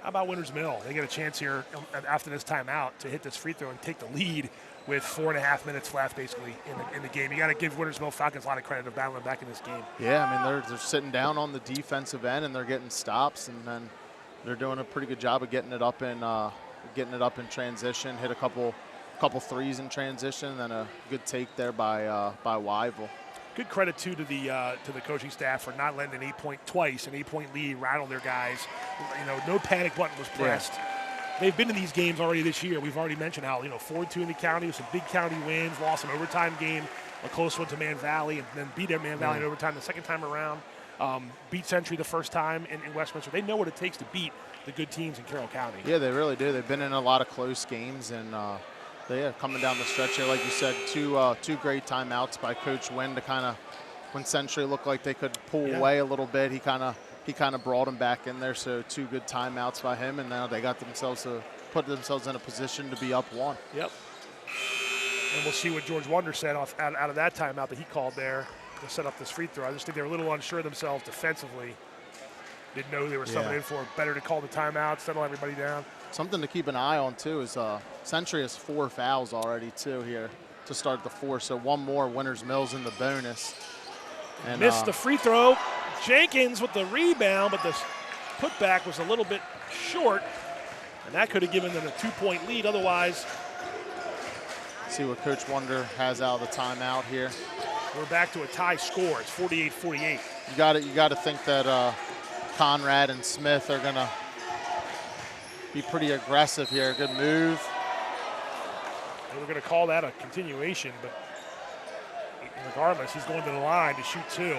about Winters Mill? They get a chance here after this timeout to hit this free throw and take the lead with 4.5 minutes left, basically, in the game. You got to give Winters Mill Falcons a lot of credit of battling back in this game. Yeah, I mean they're sitting down on the defensive end and they're getting stops, and then they're doing a pretty good job of getting it up in transition. Hit a couple threes in transition, and a good take there by Weibel. Good credit too to the coaching staff for not letting an 8-point lead rattle their guys. No panic button was pressed. Yeah. They've been in these games already this year. We've already mentioned how 4-2 in the county with some big county wins, lost an overtime game, a close one to Man Valley, and then beat Man Valley in overtime the second time around. Beat Century the first time in Westminster. They know what it takes to beat the good teams in Carroll County. Yeah, they really do. They've been in a lot of close games, and coming down the stretch here, like you said, two great timeouts by Coach Wynn to kind of, when Century looked like they could pull away a little bit, he kind of brought them back in there. So 2 good timeouts by him, and now they got put themselves in a position to be up 1. Yep. And we'll see what George Wonder said out of that timeout that he called there. set up this free throw. I just think they were a little unsure of themselves defensively. Didn't know they were subbing in for. Better to call the timeout, settle everybody down. Something to keep an eye on, too, is Century has 4 fouls already, too, here to start the 4. So one more, Winters Mills in the bonus. And missed the free throw. Jenkins with the rebound, but the putback was a little bit short, and that could have given them a 2-point lead. Otherwise, see what Coach Wonder has out of the timeout here. We're back to a tie score. It's 48-48. You got to think that Conrad and Smith are going to be pretty aggressive here. Good move. And we're going to call that a continuation, but regardless, he's going to the line to shoot 2.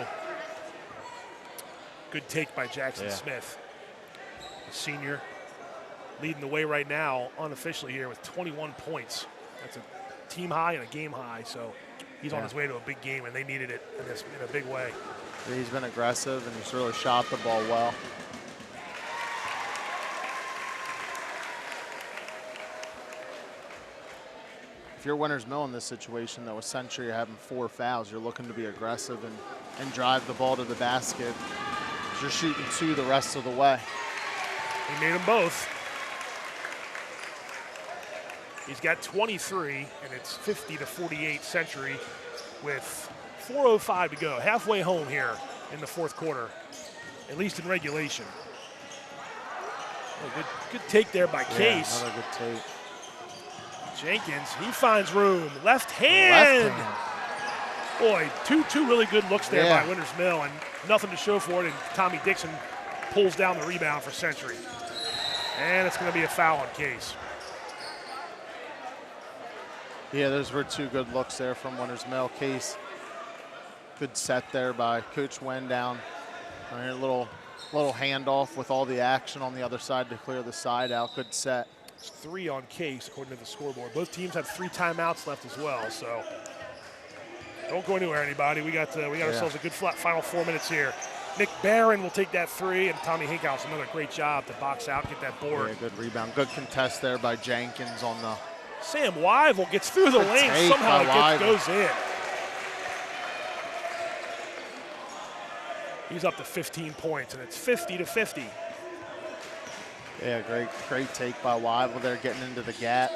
Good take by Jackson Smith. The senior leading the way right now, unofficially here, with 21 points. That's a team high and a game high, so he's on his way to a big game, and they needed it in a big way. He's been aggressive, and he's really shot the ball well. If you're Winters Mill in this situation, though, with Century having 4 fouls, you're looking to be aggressive and drive the ball to the basket. You're shooting 2 the rest of the way. He made them both. He's got 23, and it's 50-48 Century with 4:05 to go. Halfway home here in the 4th quarter, at least in regulation. Oh, good take there by Case. Another good take. Jenkins, he finds room. Left hand. Boy, two really good looks there by Winters Mill, and nothing to show for it, and Tommy Dixon pulls down the rebound for Century. And it's going to be a foul on Case. Yeah, those were 2 good looks there from Winters Mill. Case, good set there by Coach Wen down. A little handoff with all the action on the other side to clear the side out. Good set. It's 3 on Case, according to the scoreboard. Both teams have 3 timeouts left as well, so don't go anywhere, anybody. We got ourselves a good final 4 minutes here. Nick Barron will take that 3, and Tommy Hinkhouse, another great job to box out, get that board. Yeah, good rebound. Good contest there by Jenkins on the. Sam Wyville gets through the lane. Somehow it goes in. He's up to 15 points, and it's 50-50. Yeah, great take by Wyville there, getting into the gap.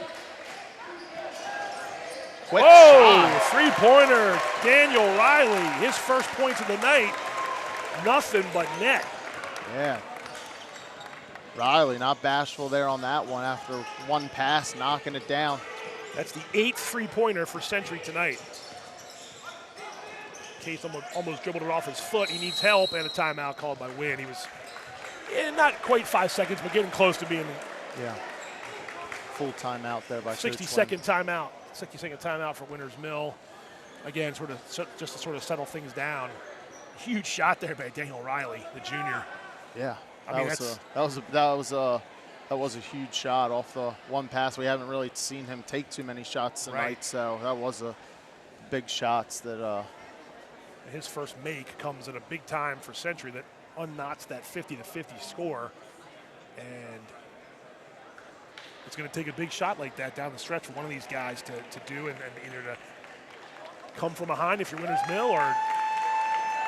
Quick shot. 3-pointer, Daniel Riley, his first points of the night. Nothing but net. Yeah. Riley not bashful there on that one after one pass, knocking it down. That's the 8th 3-pointer for Century tonight. Case almost dribbled it off his foot. He needs help, and a timeout called by Wynn. He was not quite 5 seconds, but getting close to being. Yeah. Full timeout there by 60-second timeout. 60-second timeout for Winters Mill. Again, just to sort of settle things down. Huge shot there by Daniel Riley, the junior. Yeah. That was a huge shot off the one pass. We haven't really seen him take too many shots tonight, so that was a big shots that. His first make comes at a big time for Century that unknots that 50-50 score, and it's going to take a big shot like that down the stretch for one of these guys to do, and either to come from behind if you're Winters Mill, or.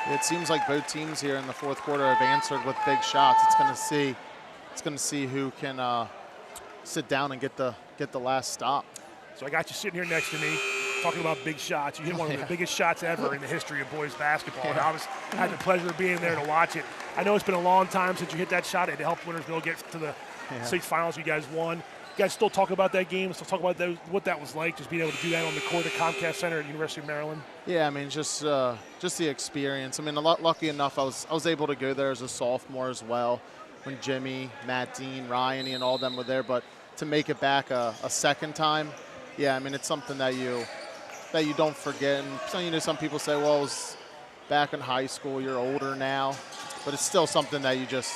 It seems like both teams here in the 4th quarter have answered with big shots. It's going to see who can sit down and get the last stop. So I got you sitting here next to me, talking about big shots. You hit one of the biggest shots ever in the history of boys basketball. And I had the pleasure of being there to watch it. I know it's been a long time since you hit that shot. It helped Winters Mill get to the state finals. You guys won. You guys still talk about that game, still talk about what that was like, just being able to do that on the court at Comcast Center at the University of Maryland? Yeah, I mean, just the experience. I mean, lucky enough, I was able to go there as a sophomore as well when Jimmy, Matt Dean, Ryan, and all them were there. But to make it back a second time, yeah, I mean, it's something that you don't forget. And some people say, well, it was back in high school, you're older now, but it's still something that you just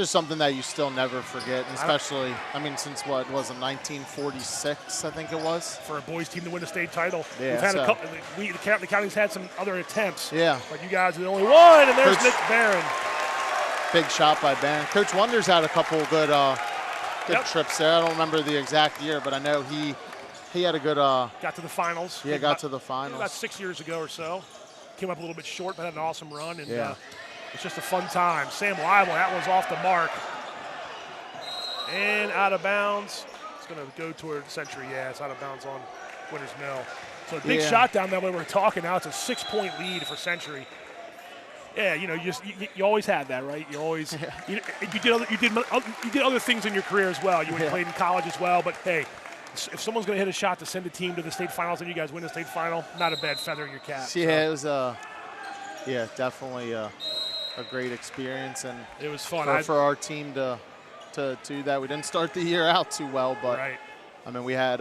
something that you still never forget, and especially, I mean, since what was it, 1946, I think it was? For a boys team to win a state title. Yeah, we've had a couple, the county's had some other attempts. Yeah. But you guys are the only one, and there's Nick Barron. Big shot by Barron. Coach Wonders had a couple good trips there. I don't remember the exact year, but I know he had a good. Got to the finals. Yeah, got to the finals. About 6 years ago or so. came up a little bit short, but had an awesome run, and Yeah. it's just a fun time. Sam Weibel, that one's off the mark. And out of bounds. It's going to go toward Century. Yeah, it's out of bounds on Winters Mill. So a big shot down that way we're talking. Now it's a 6-point lead for Century. Yeah, you know, you always had that, right? You always you did other things in your career as well. You played in college as well. But hey, if someone's going to hit a shot to send a team to the state finals and you guys win the state final, not a bad feather in your cap. Yeah, it was definitely a great experience, and it was fun for our team to do that. We didn't start the year out too well, but I mean, we had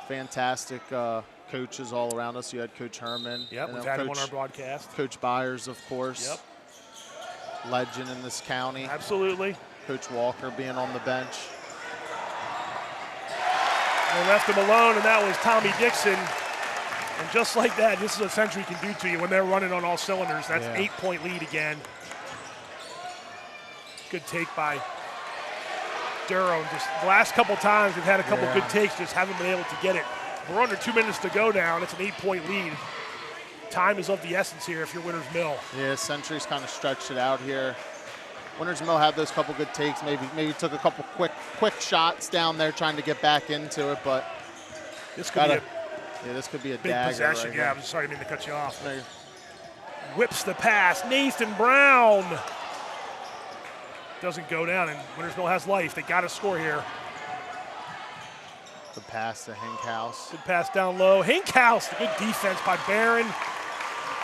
fantastic coaches all around us. You had Coach Herman. Yep, we've had him on our broadcast. Coach Byers, of course. Yep. Legend in this county. Absolutely. Coach Walker being on the bench. They left him alone, and that was Tommy Dixon. And just like that, this is what Century can do to you when they're running on all cylinders. That's an 8-point lead again. Good take by Durham. Just the last couple times they've had a couple good takes, just haven't been able to get it. We're under 2 minutes to go now, and it's an 8-point lead. Time is of the essence here if you're Winters Mill. Yeah, Century's kind of stretched it out here. Winters Mill had those couple good takes. Maybe took a couple quick shots down there trying to get back into it, but this could be a big dagger possession. Right I'm sorry, I didn't mean to cut you off. Whips the pass. Nathan Brown doesn't go down, and Winters Mill has life. They got to score here. The pass to Hinkhouse. Good pass down low. Hinkhouse, good defense by Barron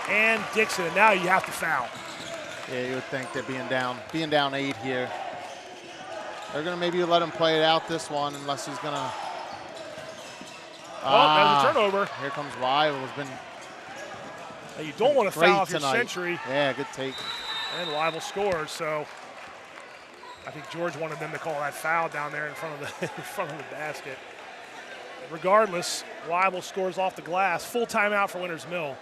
and Dixon. And now you have to foul. Yeah, you would think that being down 8 here, they're going to maybe let him play it out this one unless he's going to. Oh, there's a turnover. Here comes Weibel. Now you don't want to foul if you're Century. Yeah, good take. And Weibel scores. So I think George wanted them to call that foul down there in front of the basket. Regardless, Weibel scores off the glass. Full timeout for Winters Mill.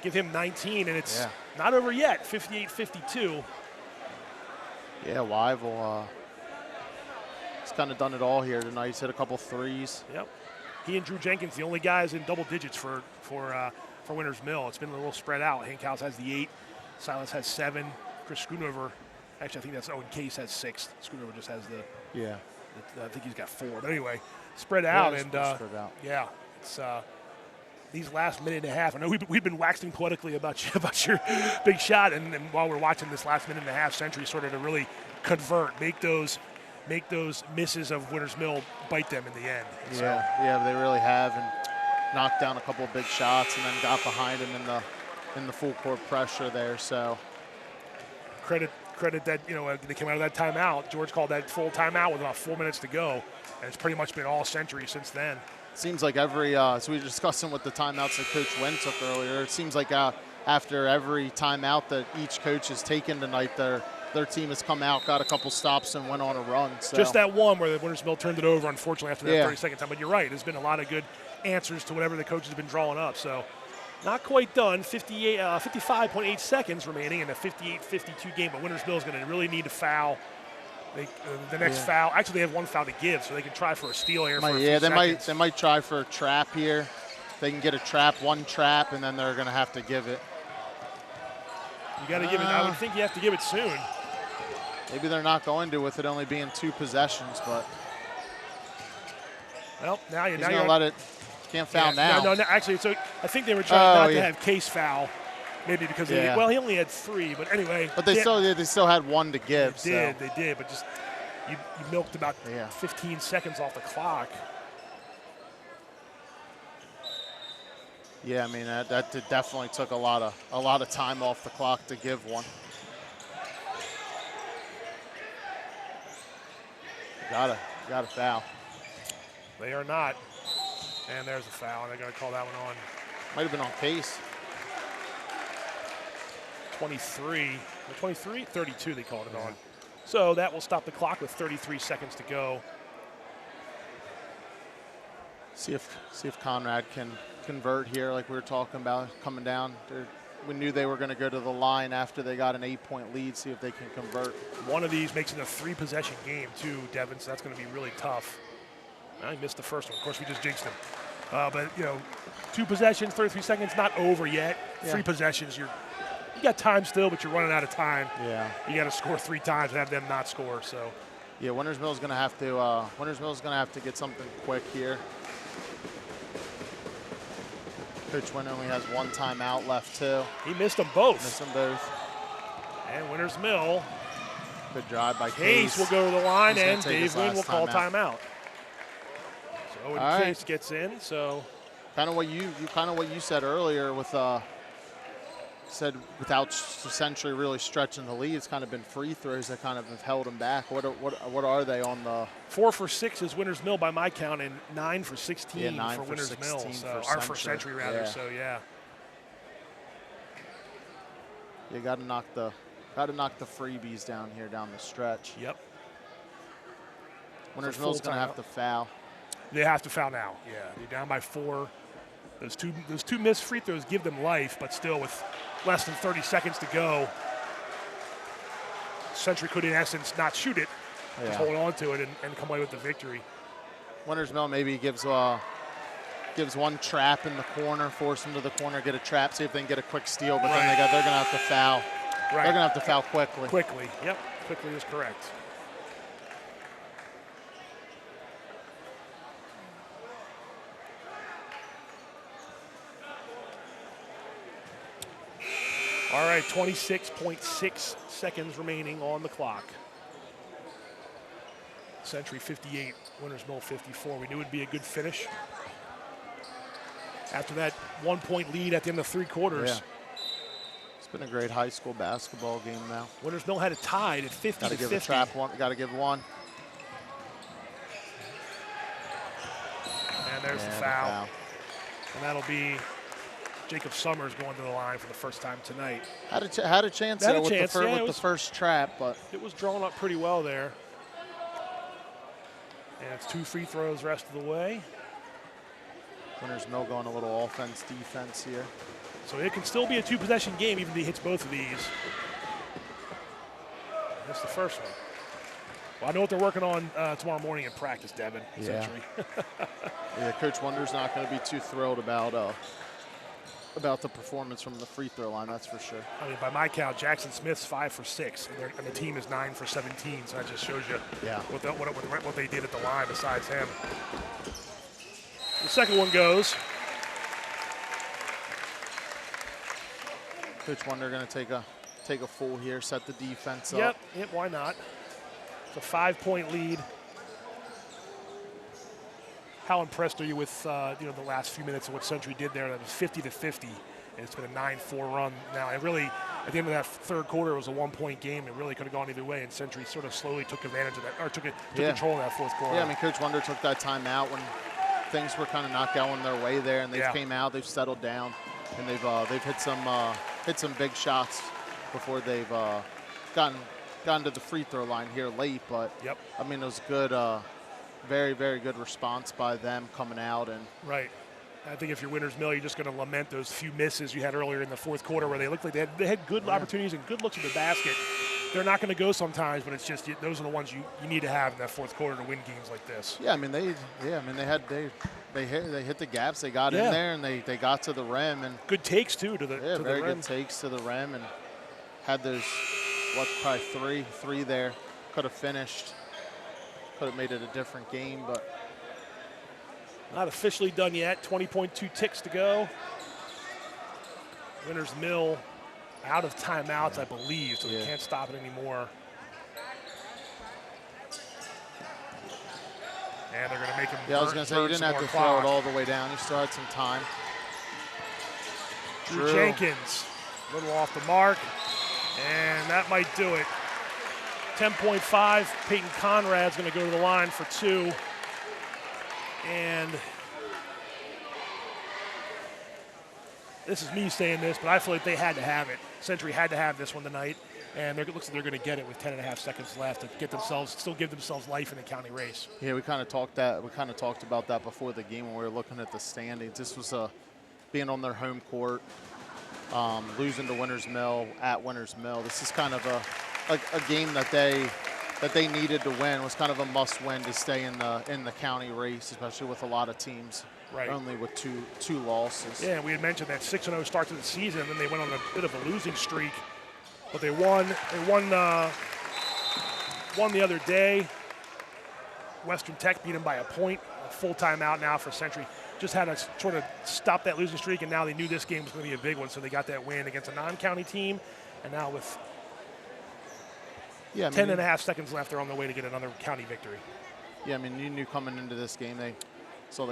Give him 19, and it's not over yet, 58-52. Yeah, Weibel he's kind of done it all here tonight. He's hit a couple threes. Yep. He and Drew Jenkins, the only guys in double digits for Winters Mill. It's been a little spread out. Hinkhouse has the 8. Silas has 7. Chris Schoonover, actually I think that's Owen Case has 6. Schoonover just has I think he's got 4. But anyway, spread out, and spread out. Yeah, it's these last minute and a half. I know we've been waxing poetically about your big shot, and while we're watching this last minute and a half, Century sort of to really convert, make those misses of Winters Mill bite them in the end. Yeah, they really have, and knocked down a couple of big shots, and then got behind him in the full court pressure there. So credit that they came out of that timeout. George called that full timeout with about 4 minutes to go, and it's pretty much been all Century since then. Seems like every so we were discussing with the timeouts that Coach Wynn took earlier. It seems like after every timeout that each coach has taken tonight, their team has come out, got a couple stops, and went on a run. So. Just that one where the Winters Mill turned it over, unfortunately, after that 32nd time. But you're right. There's been a lot of good answers to whatever the coach has been drawing up. So not quite done. 55.8 seconds remaining in a 58-52 game. But Winters Mill is going to really need to foul. The next foul. Actually, they have one foul to give, so they can try for a steal here. They might try for a trap here. They can get a one trap, and then they're going to have to give it. You got to give it. I would think you have to give it soon. Maybe they're not going to with it only being 2 possessions, but. Well, now you're going to let it. Can't foul now. No, actually, so I think they were trying not to have Case foul. Maybe because he only had 3, but anyway. But they still had 1 to give. They did, but just you milked about 15 seconds off the clock. Yeah, I mean that definitely took a lot of time off the clock to give one. Got a foul. They are not, and there's a foul, and they're going to call that one on. Might have been on Case. 32 they called it on. So that will stop the clock with 33 seconds to go. See if Conrad can convert here, like we were talking about coming down. We knew they were going to go to the line after they got an 8-point lead. See if they can convert. One of these makes it a 3-possession game too, Devon. So that's going to be really tough. Now he missed the first one. Of course, we just jinxed him. But, 2 possessions, 33 seconds, not over yet. Yeah. 3 possessions, you got time still, but you're running out of time. Yeah. You got to score 3 times and have them not score. So. Yeah, Winters Mill's going to have to get something quick here. Coach Winter only has 1 timeout left too. He missed them both. Missed them both. And Winters Mill. Good drive by Case will go to the line, and Dave Wynn will call timeout. So Owen Case gets in. So kind of what you said earlier with said without Century really stretching the lead, it's kind of been free throws that kind of have held them back. What are they on the? 4 for 6 is Winters Mill by my count, and 9 for 16 for Winters Mill. For Century rather. Yeah. So yeah. You got to knock the freebies down here down the stretch. Yep. Winters Mill's going to have to foul. They have to foul now. Yeah, they're down by 4. Those two missed free throws give them life, but still with less than 30 seconds to go, Century could in essence not shoot it, just hold on to it and come away with the victory. Winters Mill maybe gives one trap in the corner, force them to the corner, get a trap, see if they can get a quick steal, but then they're going to have to foul. Right. They're going to have to foul quickly. Quickly, yep. Quickly is correct. All right, 26.6 seconds remaining on the clock. Century 58, Winters Mill 54. We knew it would be a good finish. After that 1-point lead at the end of 3 quarters. Yeah. It's been a great high school basketball game now. Winters Mill had it tied at 50 to 50. Got to give a trap one. Got to give one. And there's the foul. And that'll be Jacob Summers going to the line for the first time tonight. Had a chance with the first trap, but it was drawn up pretty well there. And it's 2 free throws rest of the way. Winters Mill going a little offense, defense here. So it can still be a 2-possession game even if he hits both of these. That's the first one. Well, I know what they're working on tomorrow morning in practice, Devon. Century. Yeah, Coach Wonder's not going to be too thrilled about the performance from the free throw line, that's for sure. I mean, by my count, Jackson Smith's 5 for 6, and the team is 9 for 17. So that just shows you what they did at the line besides him. The second one goes. Coach Wonder going to take a full here, set the defense up. Yep, why not? It's a 5-point lead. How impressed are you with the last few minutes of what Century did there? That was 50 to 50, and it's been a 9-4 run now. It really, at the end of that third quarter, it was a 1-point game. It really could have gone either way, and Century sort of slowly took advantage of that, or took control of that fourth quarter. Yeah, I mean, Coach Wonder took that timeout when things were kind of not going their way there, and they came out, they've settled down, and they've hit some big shots before they've gotten to the free throw line here late. But I mean, it was good. Very, very good response by them coming out. And right. I think if you're Winters Mill, you're just going to lament those few misses you had earlier in the fourth quarter where they looked like they had good opportunities and good looks at the basket. They're not going to go sometimes, but it's just those are the ones you need to have in that fourth quarter to win games like this. Yeah, I mean they hit the gaps, they got in there, and they got to the rim, and good takes too to the very the rim. Good takes to the rim, and had those probably three there. Could have finished. Could have made it a different game, but not officially done yet. 20.2 ticks to go. Winters Mill out of timeouts, I believe, so they can't stop it anymore. And they're going to make him. I was going to say, you didn't have to throw it all the way down. You still had some time. Drew Jenkins, a little off the mark, and that might do it. 10.5, Peyton Conrad's going to go to the line for 2. And this is me saying this, but I feel like they had to have it. Century had to have this one tonight, and it looks like they're going to get it with 10.5 seconds left to still give themselves life in the county race. Yeah, we kind of talked about that before the game when we were looking at the standings. This was being on their home court, losing to Winters Mill at Winters Mill. This is kind of a game that they needed to win. Was kind of a must-win to stay in the county race, especially with a lot of teams Right. only with two losses. Yeah, we had mentioned that 6-0 start to the season, and then they went on a bit of a losing streak. But they won. They won the other day. Western Tech beat them by a point. A full timeout now for Century. Just had to sort of stop that losing streak, and now they knew this game was going to be a big one, so they got that win against a non-county team. And now with 10 and a half seconds left, they're on the way to get another county victory. Yeah, I mean, you knew coming into this game, they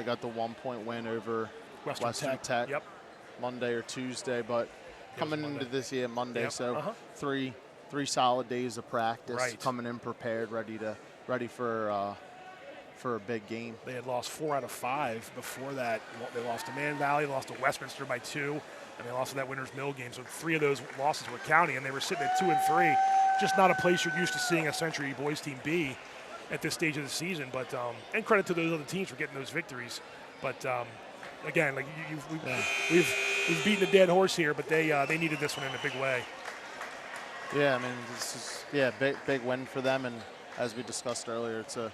got the 1-point win over Western Tech Yep. Monday or Tuesday, but coming into this year Monday, Yep. so three solid days of practice, Right. coming in prepared, ready for a big game. They had lost 4 out of 5 before that. They lost to Man Valley, lost to Westminster by 2, and they lost to that Winners Mill game. So 3 of those losses were county, and they were sitting at 2 and 3. Just not a place you're used to seeing a Century boys team be at this stage of the season. But and credit to those other teams for getting those victories. But again, like we've beaten a dead horse here, but they needed this one in a big way. Yeah, I mean, this is big win for them, and as we discussed earlier, it's a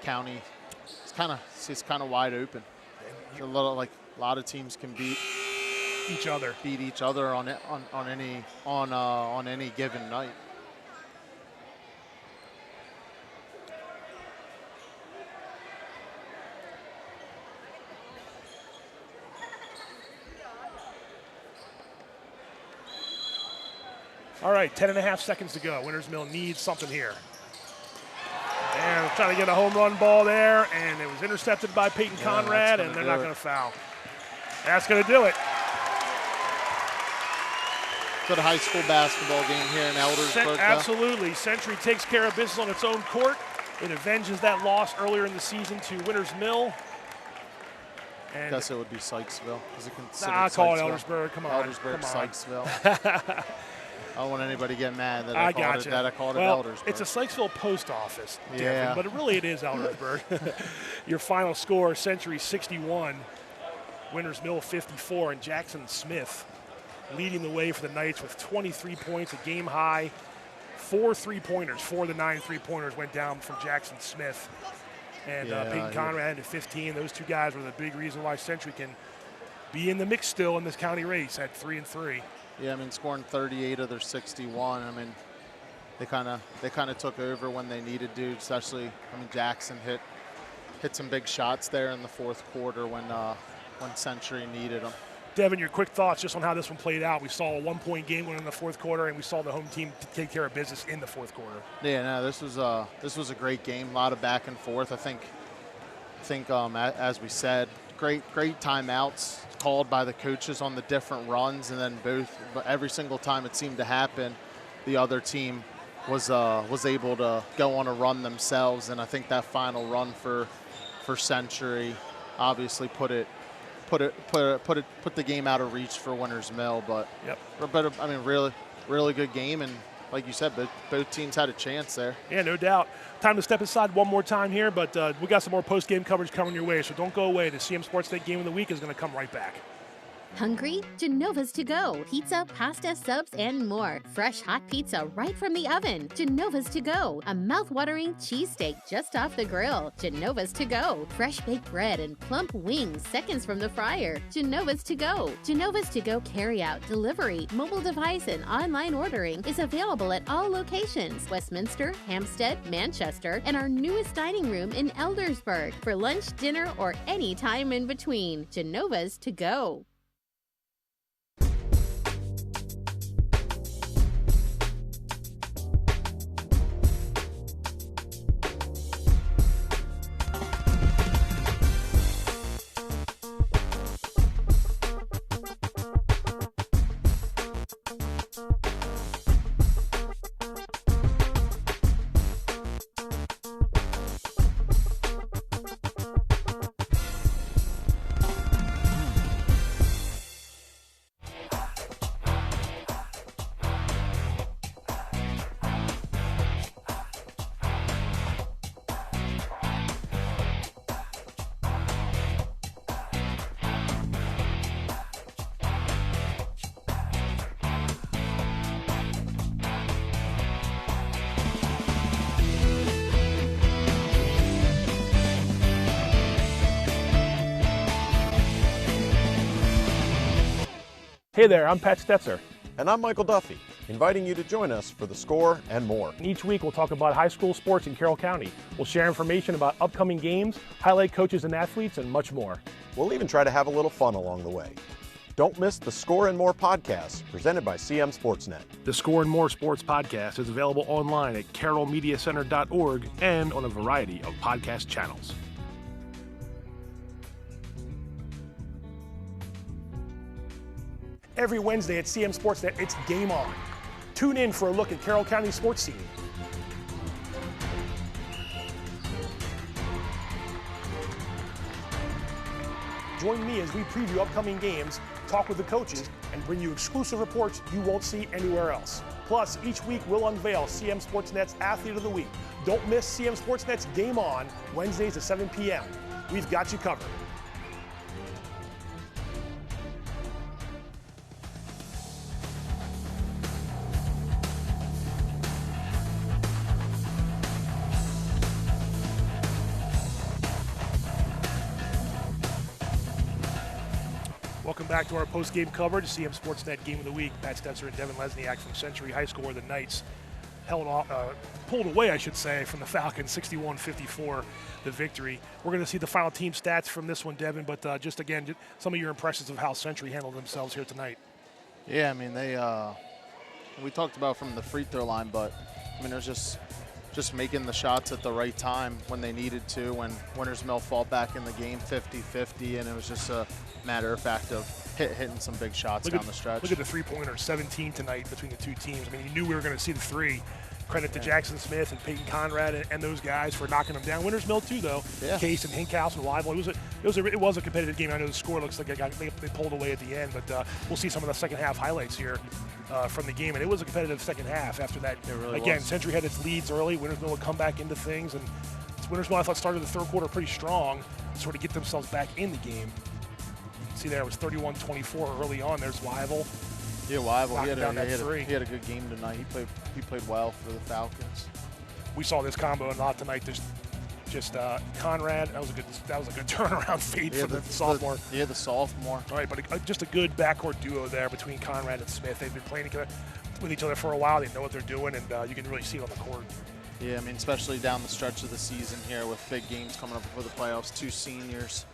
county. It's kind of wide open. A lot of teams can beat each other on any given night. All right, 10 and a half seconds to go. Winners Mill needs something here. And trying to get a home run ball there, and it was intercepted by Peyton Conrad, and they're not going to foul. That's going to do it. Good high school basketball game here in Eldersburg. Absolutely. Century takes care of business on its own court. It avenges that loss earlier in the season to Winners Mill. I guess it would be Sykesville. I call it Eldersburg. Come on. Eldersburg, come on. Sykesville. I don't want anybody to get mad that I called it Eldersburg. It's a Sykesville post office, Devon, yeah. but it is Eldersburg. Your final score, Century 61, Winners Mill 54, and Jackson Smith leading the way for the Knights with 23 points, a game high, 4 3-pointers. 4 of the 9 3-pointers went down from Jackson Smith. And Peyton Conrad had 15. Those two guys were the big reason why Century can be in the mix still in this county race at 3 and 3. Yeah, I mean, scoring 38 of their 61. I mean, they kind of took over when they needed to. Especially, I mean, Jackson hit some big shots there in the fourth quarter when Century needed them. Devon, your quick thoughts just on how this one played out. We saw a 1-point game win in the fourth quarter, and we saw the home team take care of business in the fourth quarter. Yeah, no, this was a great game. A lot of back and forth. I think as we said, great timeouts called by the coaches on the different runs, and then every single time it seemed to happen, the other team was able to go on a run themselves, and I think that final run for Century obviously put the game out of reach for Winners Mill, but I mean, really good game, and like you said, both teams had a chance there. Yeah, no doubt. Time to step aside one more time here, but we got some more post-game coverage coming your way, so don't go away. The CMSportsNet Game of the Week is going to come right back. Hungry? Genova's to go. Pizza, pasta, subs, and more. Fresh hot pizza right from the oven. Genova's to go. A mouth-watering cheesesteak just off the grill. Genova's to go. Fresh baked bread and plump wings seconds from the fryer. Genova's to go. Genova's to go carry-out, delivery, mobile device, and online ordering is available at all locations. Westminster, Hampstead, Manchester, and our newest dining room in Eldersburg. For lunch, dinner, or any time in between. Genova's to go. Hey there, I'm Pat Stoetzer. And I'm Michael Duffy, inviting you to join us for The Score and more. Each week we'll talk about high school sports in Carroll County. We'll share information about upcoming games, highlight coaches and athletes, and much more. We'll even try to have a little fun along the way. Don't miss the Score and More podcast presented by CMSportsNet. The Score and More Sports podcast is available online at carrollmediacenter.org and on a variety of podcast channels. Every Wednesday at CMSportsNet, it's Game On. Tune in for a look at Carroll County sports scene. Join me as we preview upcoming games, talk with the coaches, and bring you exclusive reports you won't see anywhere else. Plus, each week we'll unveil CM Sportsnet's Athlete of the Week. Don't miss CM Sportsnet's Game On, Wednesdays at 7 p.m. We've got you covered. Welcome back to our post-game coverage, CM Sportsnet Game of the Week. Pat Stoetzer and Devon Lesniak from Century High School, where the Knights pulled away, I should say, from the Falcons, 61-54, the victory. We're going to see the final team stats from this one, Devon, but just again, some of your impressions of how Century handled themselves here tonight. Yeah, I mean, we talked about from the free throw line, but I mean, it was just making the shots at the right time when they needed to, when Winters Mill fought back in the game 50-50, and it was just a matter of fact of hitting some big shots down the stretch. Look at the three-pointer, 17 tonight between the two teams. I mean, you knew we were going to see the three. Credit to Jackson Smith and Peyton Conrad and those guys for knocking them down. Winters Mill too, though. Yeah. Case and Hinkhouse and Weibel. It was a competitive game. I know the score looks like they pulled away at the end, but we'll see some of the second half highlights here from the game. And it was a competitive second half. After that, really again, was. Century had its leads early. Winters Mill would come back into things, and Winters Mill, I thought, started the third quarter pretty strong to sort of get themselves back in the game. See there, it was 31-24 early on. There's Weibel. Yeah, Weibel, he had a good game tonight. He played well for the Falcons. We saw this combo a lot tonight. Just Conrad. That was a good turnaround fade for the sophomore. The sophomore. All right, but just a good backcourt duo there between Conrad and Smith. They've been playing with each other for a while. They know what they're doing, and you can really see it on the court. Yeah, I mean, especially down the stretch of the season here with big games coming up before the playoffs. Two seniors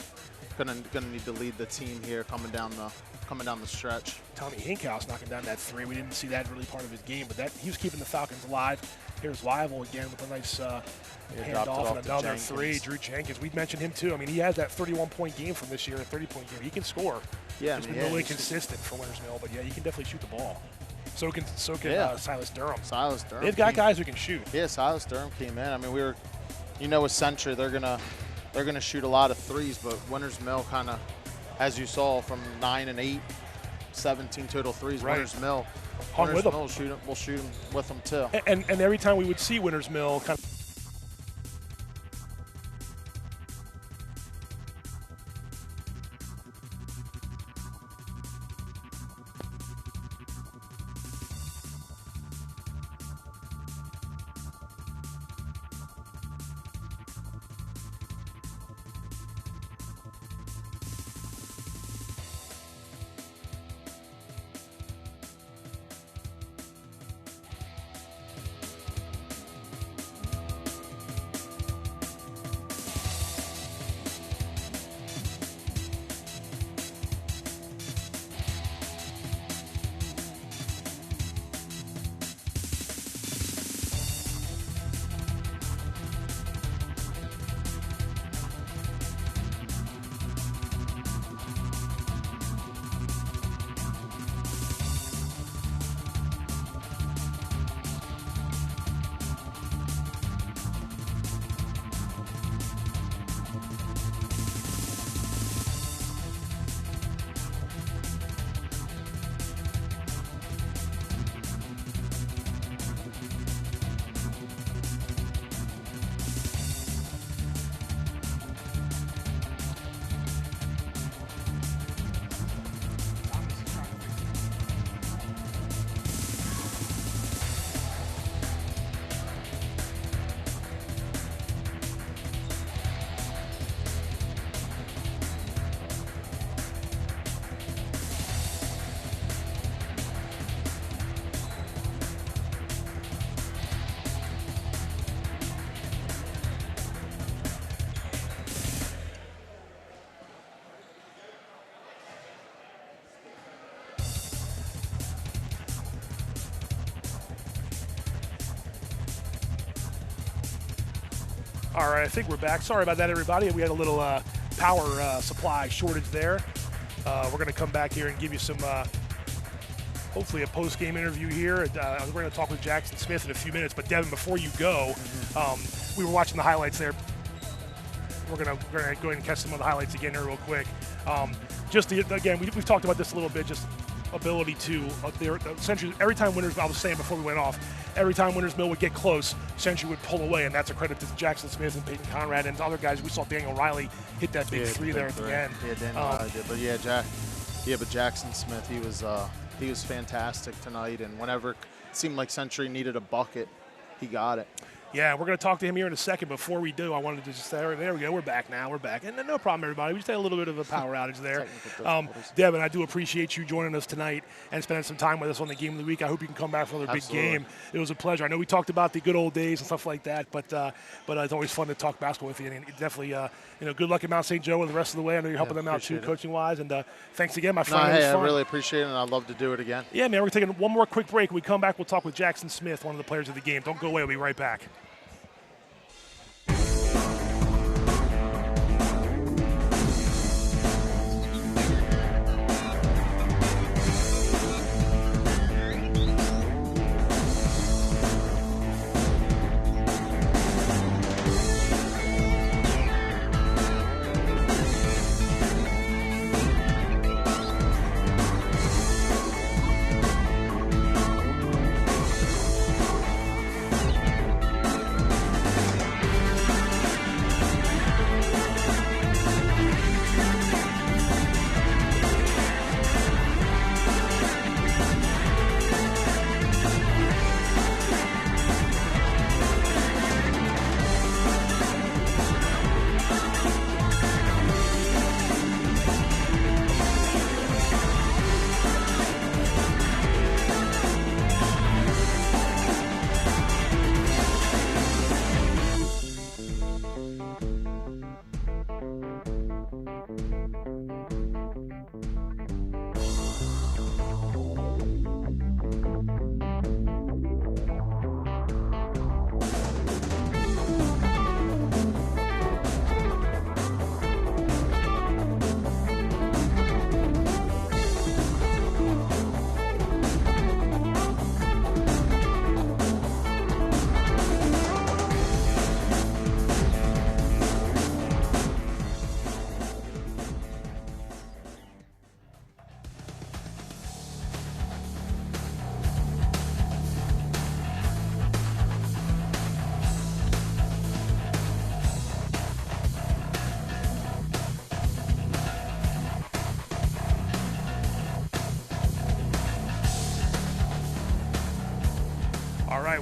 gonna need to lead the team here coming down the stretch. Tommy Hinkhouse knocking down that three. We didn't see that really part of his game, but he was keeping the Falcons alive. Here's Weibel again with a nice handoff and another three. Drew Jenkins, we mentioned him too. I mean, he has that 31-point game from this year, a 30-point game. He can score. Yeah, He's been really consistent for Winters Mill, but yeah, he can definitely shoot the ball. So can Silas Durham. Silas Durham. They've got guys who can shoot. Yeah, Silas Durham came in. I mean, with Century, they're gonna shoot a lot of threes, but Winters Mill kind of, as you saw, from 9 and 8, 17 total threes. Right. Winters Mill will shoot them with them too. And every time we would see Winters Mill kind of All right, I think we're back. Sorry about that, everybody. We had a little power supply shortage there. We're going to come back here and give you some, hopefully a post-game interview here. We're going to talk with Jackson Smith in a few minutes. But, Devin, before you go, we were watching the highlights there. We're going to go ahead and catch some of the highlights again here real quick. Again, we've talked about this a little bit, just ability to Century. Every time Wintersville, I was saying before we went off, every time Wintersville would get close, Century would pull away, and that's a credit to Jackson Smith and Peyton Conrad and other guys. We saw Daniel Riley hit that big three there at the end. Yeah, Daniel Riley did. But Jackson Smith, he was fantastic tonight, and whenever it seemed like Century needed a bucket, he got it. Yeah, we're going to talk to him here in a second. Before we do, I wanted to just say, there we go, we're back now. We're back. And no problem, everybody. We just had a little bit of a power outage there. Devin, I do appreciate you joining us tonight and spending some time with us on the Game of the Week. I hope you can come back for another big game. It was a pleasure. I know we talked about the good old days and stuff like that, but it's always fun to talk basketball with you. And definitely, good luck at Mount St. Joe and the rest of the way. I know you're helping them out too, coaching-wise. And thanks again, my friend. I really appreciate it, and I'd love to do it again. Yeah, man, we're taking one more quick break. When we come back, we'll talk with Jackson Smith, one of the players of the game. Don't go away. We'll be right back.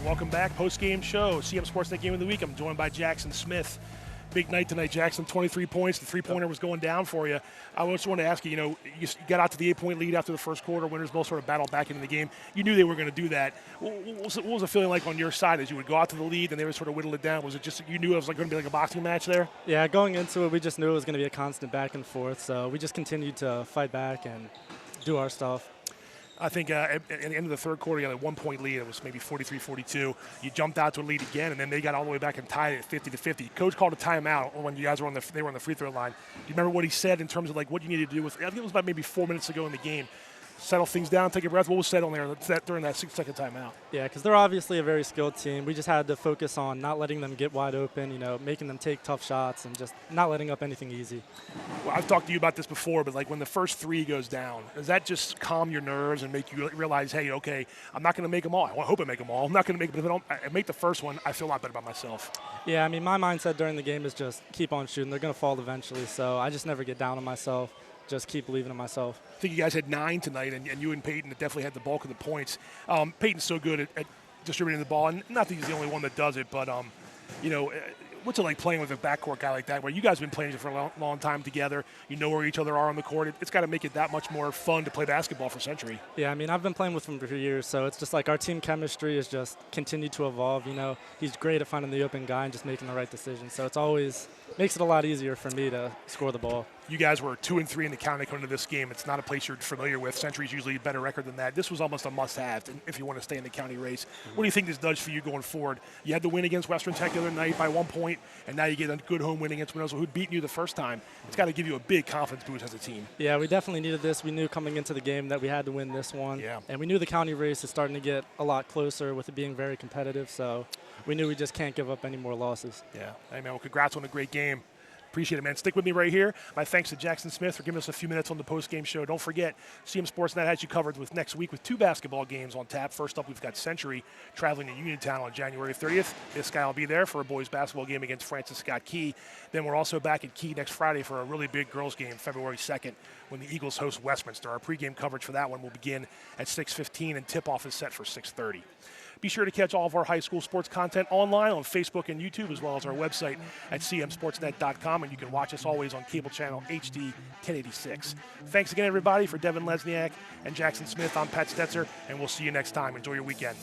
Welcome back. Post-game show, CMSportsNet Game of the Week. I'm joined by Jackson Smith. Big night tonight, Jackson. 23 points. The three-pointer was going down for you. I just wanted to ask you, you got out to the 8-point lead after the first quarter. Wintersville sort of battled back into the game. You knew they were going to do that. What was the feeling like on your side as you would go out to the lead and they would sort of whittle it down? Was it just you knew it was going to be like a boxing match there? Yeah, going into it, we just knew it was going to be a constant back and forth. So we just continued to fight back and do our stuff. I think at the end of the third quarter, you had a 1-point lead. It was maybe 43-42. You jumped out to a lead again, and then they got all the way back and tied it 50-50. Coach called a timeout when you guys were on the free throw line. Do you remember what he said in terms of like what you needed to do with? I think it was about maybe 4 minutes ago in the game. Settle things down, take a breath. What was said on there during that 6-second timeout? Yeah, because they're obviously a very skilled team. We just had to focus on not letting them get wide open, making them take tough shots and just not letting up anything easy. Well, I've talked to you about this before, but like when the first three goes down, does that just calm your nerves and make you realize, hey, okay, I'm not going to make them all. I hope I make them all. I'm not going to make them. But if I don't make the first one, I feel a lot better about myself. Yeah, I mean, my mindset during the game is just keep on shooting. They're going to fall eventually, so I just never get down on myself. Just keep believing in myself. I think you guys had 9 tonight, and you and Peyton definitely had the bulk of the points. Peyton's so good at distributing the ball, and not that he's the only one that does it, but what's it like playing with a backcourt guy like that, where you guys have been playing for a long time together? You know where each other are on the court. It's got to make it that much more fun to play basketball for Century. Yeah, I mean, I've been playing with him for years, so it's just like our team chemistry has just continued to evolve. He's great at finding the open guy and just making the right decision. So it's always makes it a lot easier for me to score the ball. You guys were 2-3 in the county coming to this game. It's not a place you're familiar with. Century's usually a better record than that. This was almost a must-have if you want to stay in the county race. What do you think this does for you going forward? You had the win against Western Tech the other night by 1 point. point, and now you get a good home win against Winona, who'd beaten you the first time. It's got to give you a big confidence boost as a team. Yeah, we definitely needed this. We knew coming into the game that we had to win this one. Yeah. And we knew the county race is starting to get a lot closer with it being very competitive, so we knew we just can't give up any more losses. Yeah. Hey, man, well, congrats on a great game. Appreciate it, man. Stick with me right here. My thanks to Jackson Smith for giving us a few minutes on the post-game show. Don't forget, CMSportsNet has you covered with next week with 2 basketball games on tap. First up, we've got Century traveling to Uniontown on January 30th. This guy will be there for a boys basketball game against Francis Scott Key. Then we're also back at Key next Friday for a really big girls game, February 2nd, when the Eagles host Westminster. Our pregame coverage for that one will begin at 6:15, and tip-off is set for 6:30. Be sure to catch all of our high school sports content online on Facebook and YouTube, as well as our website at cmsportsnet.com, and you can watch us always on cable channel HD 1086. Thanks again, everybody. For Devon Lesniak and Jackson Smith, I'm Pat Stoetzer, and we'll see you next time. Enjoy your weekend.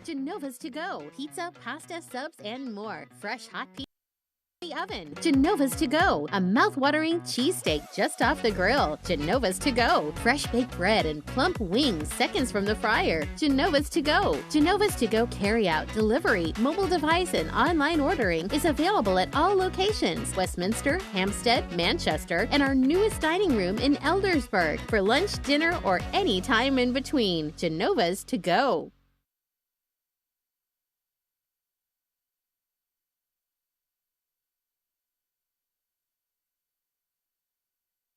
Genova's to go. Pizza, pasta, subs, and more. Fresh hot pizza in the oven. Genova's to go. A mouth-watering cheesesteak just off the grill. Genova's to go. Fresh baked bread and plump wings seconds from the fryer. Genova's to go. Genova's to go carry-out, delivery, mobile device, and online ordering is available at all locations. Westminster, Hampstead, Manchester, and our newest dining room in Eldersburg for lunch, dinner, or any time in between. Genova's to go.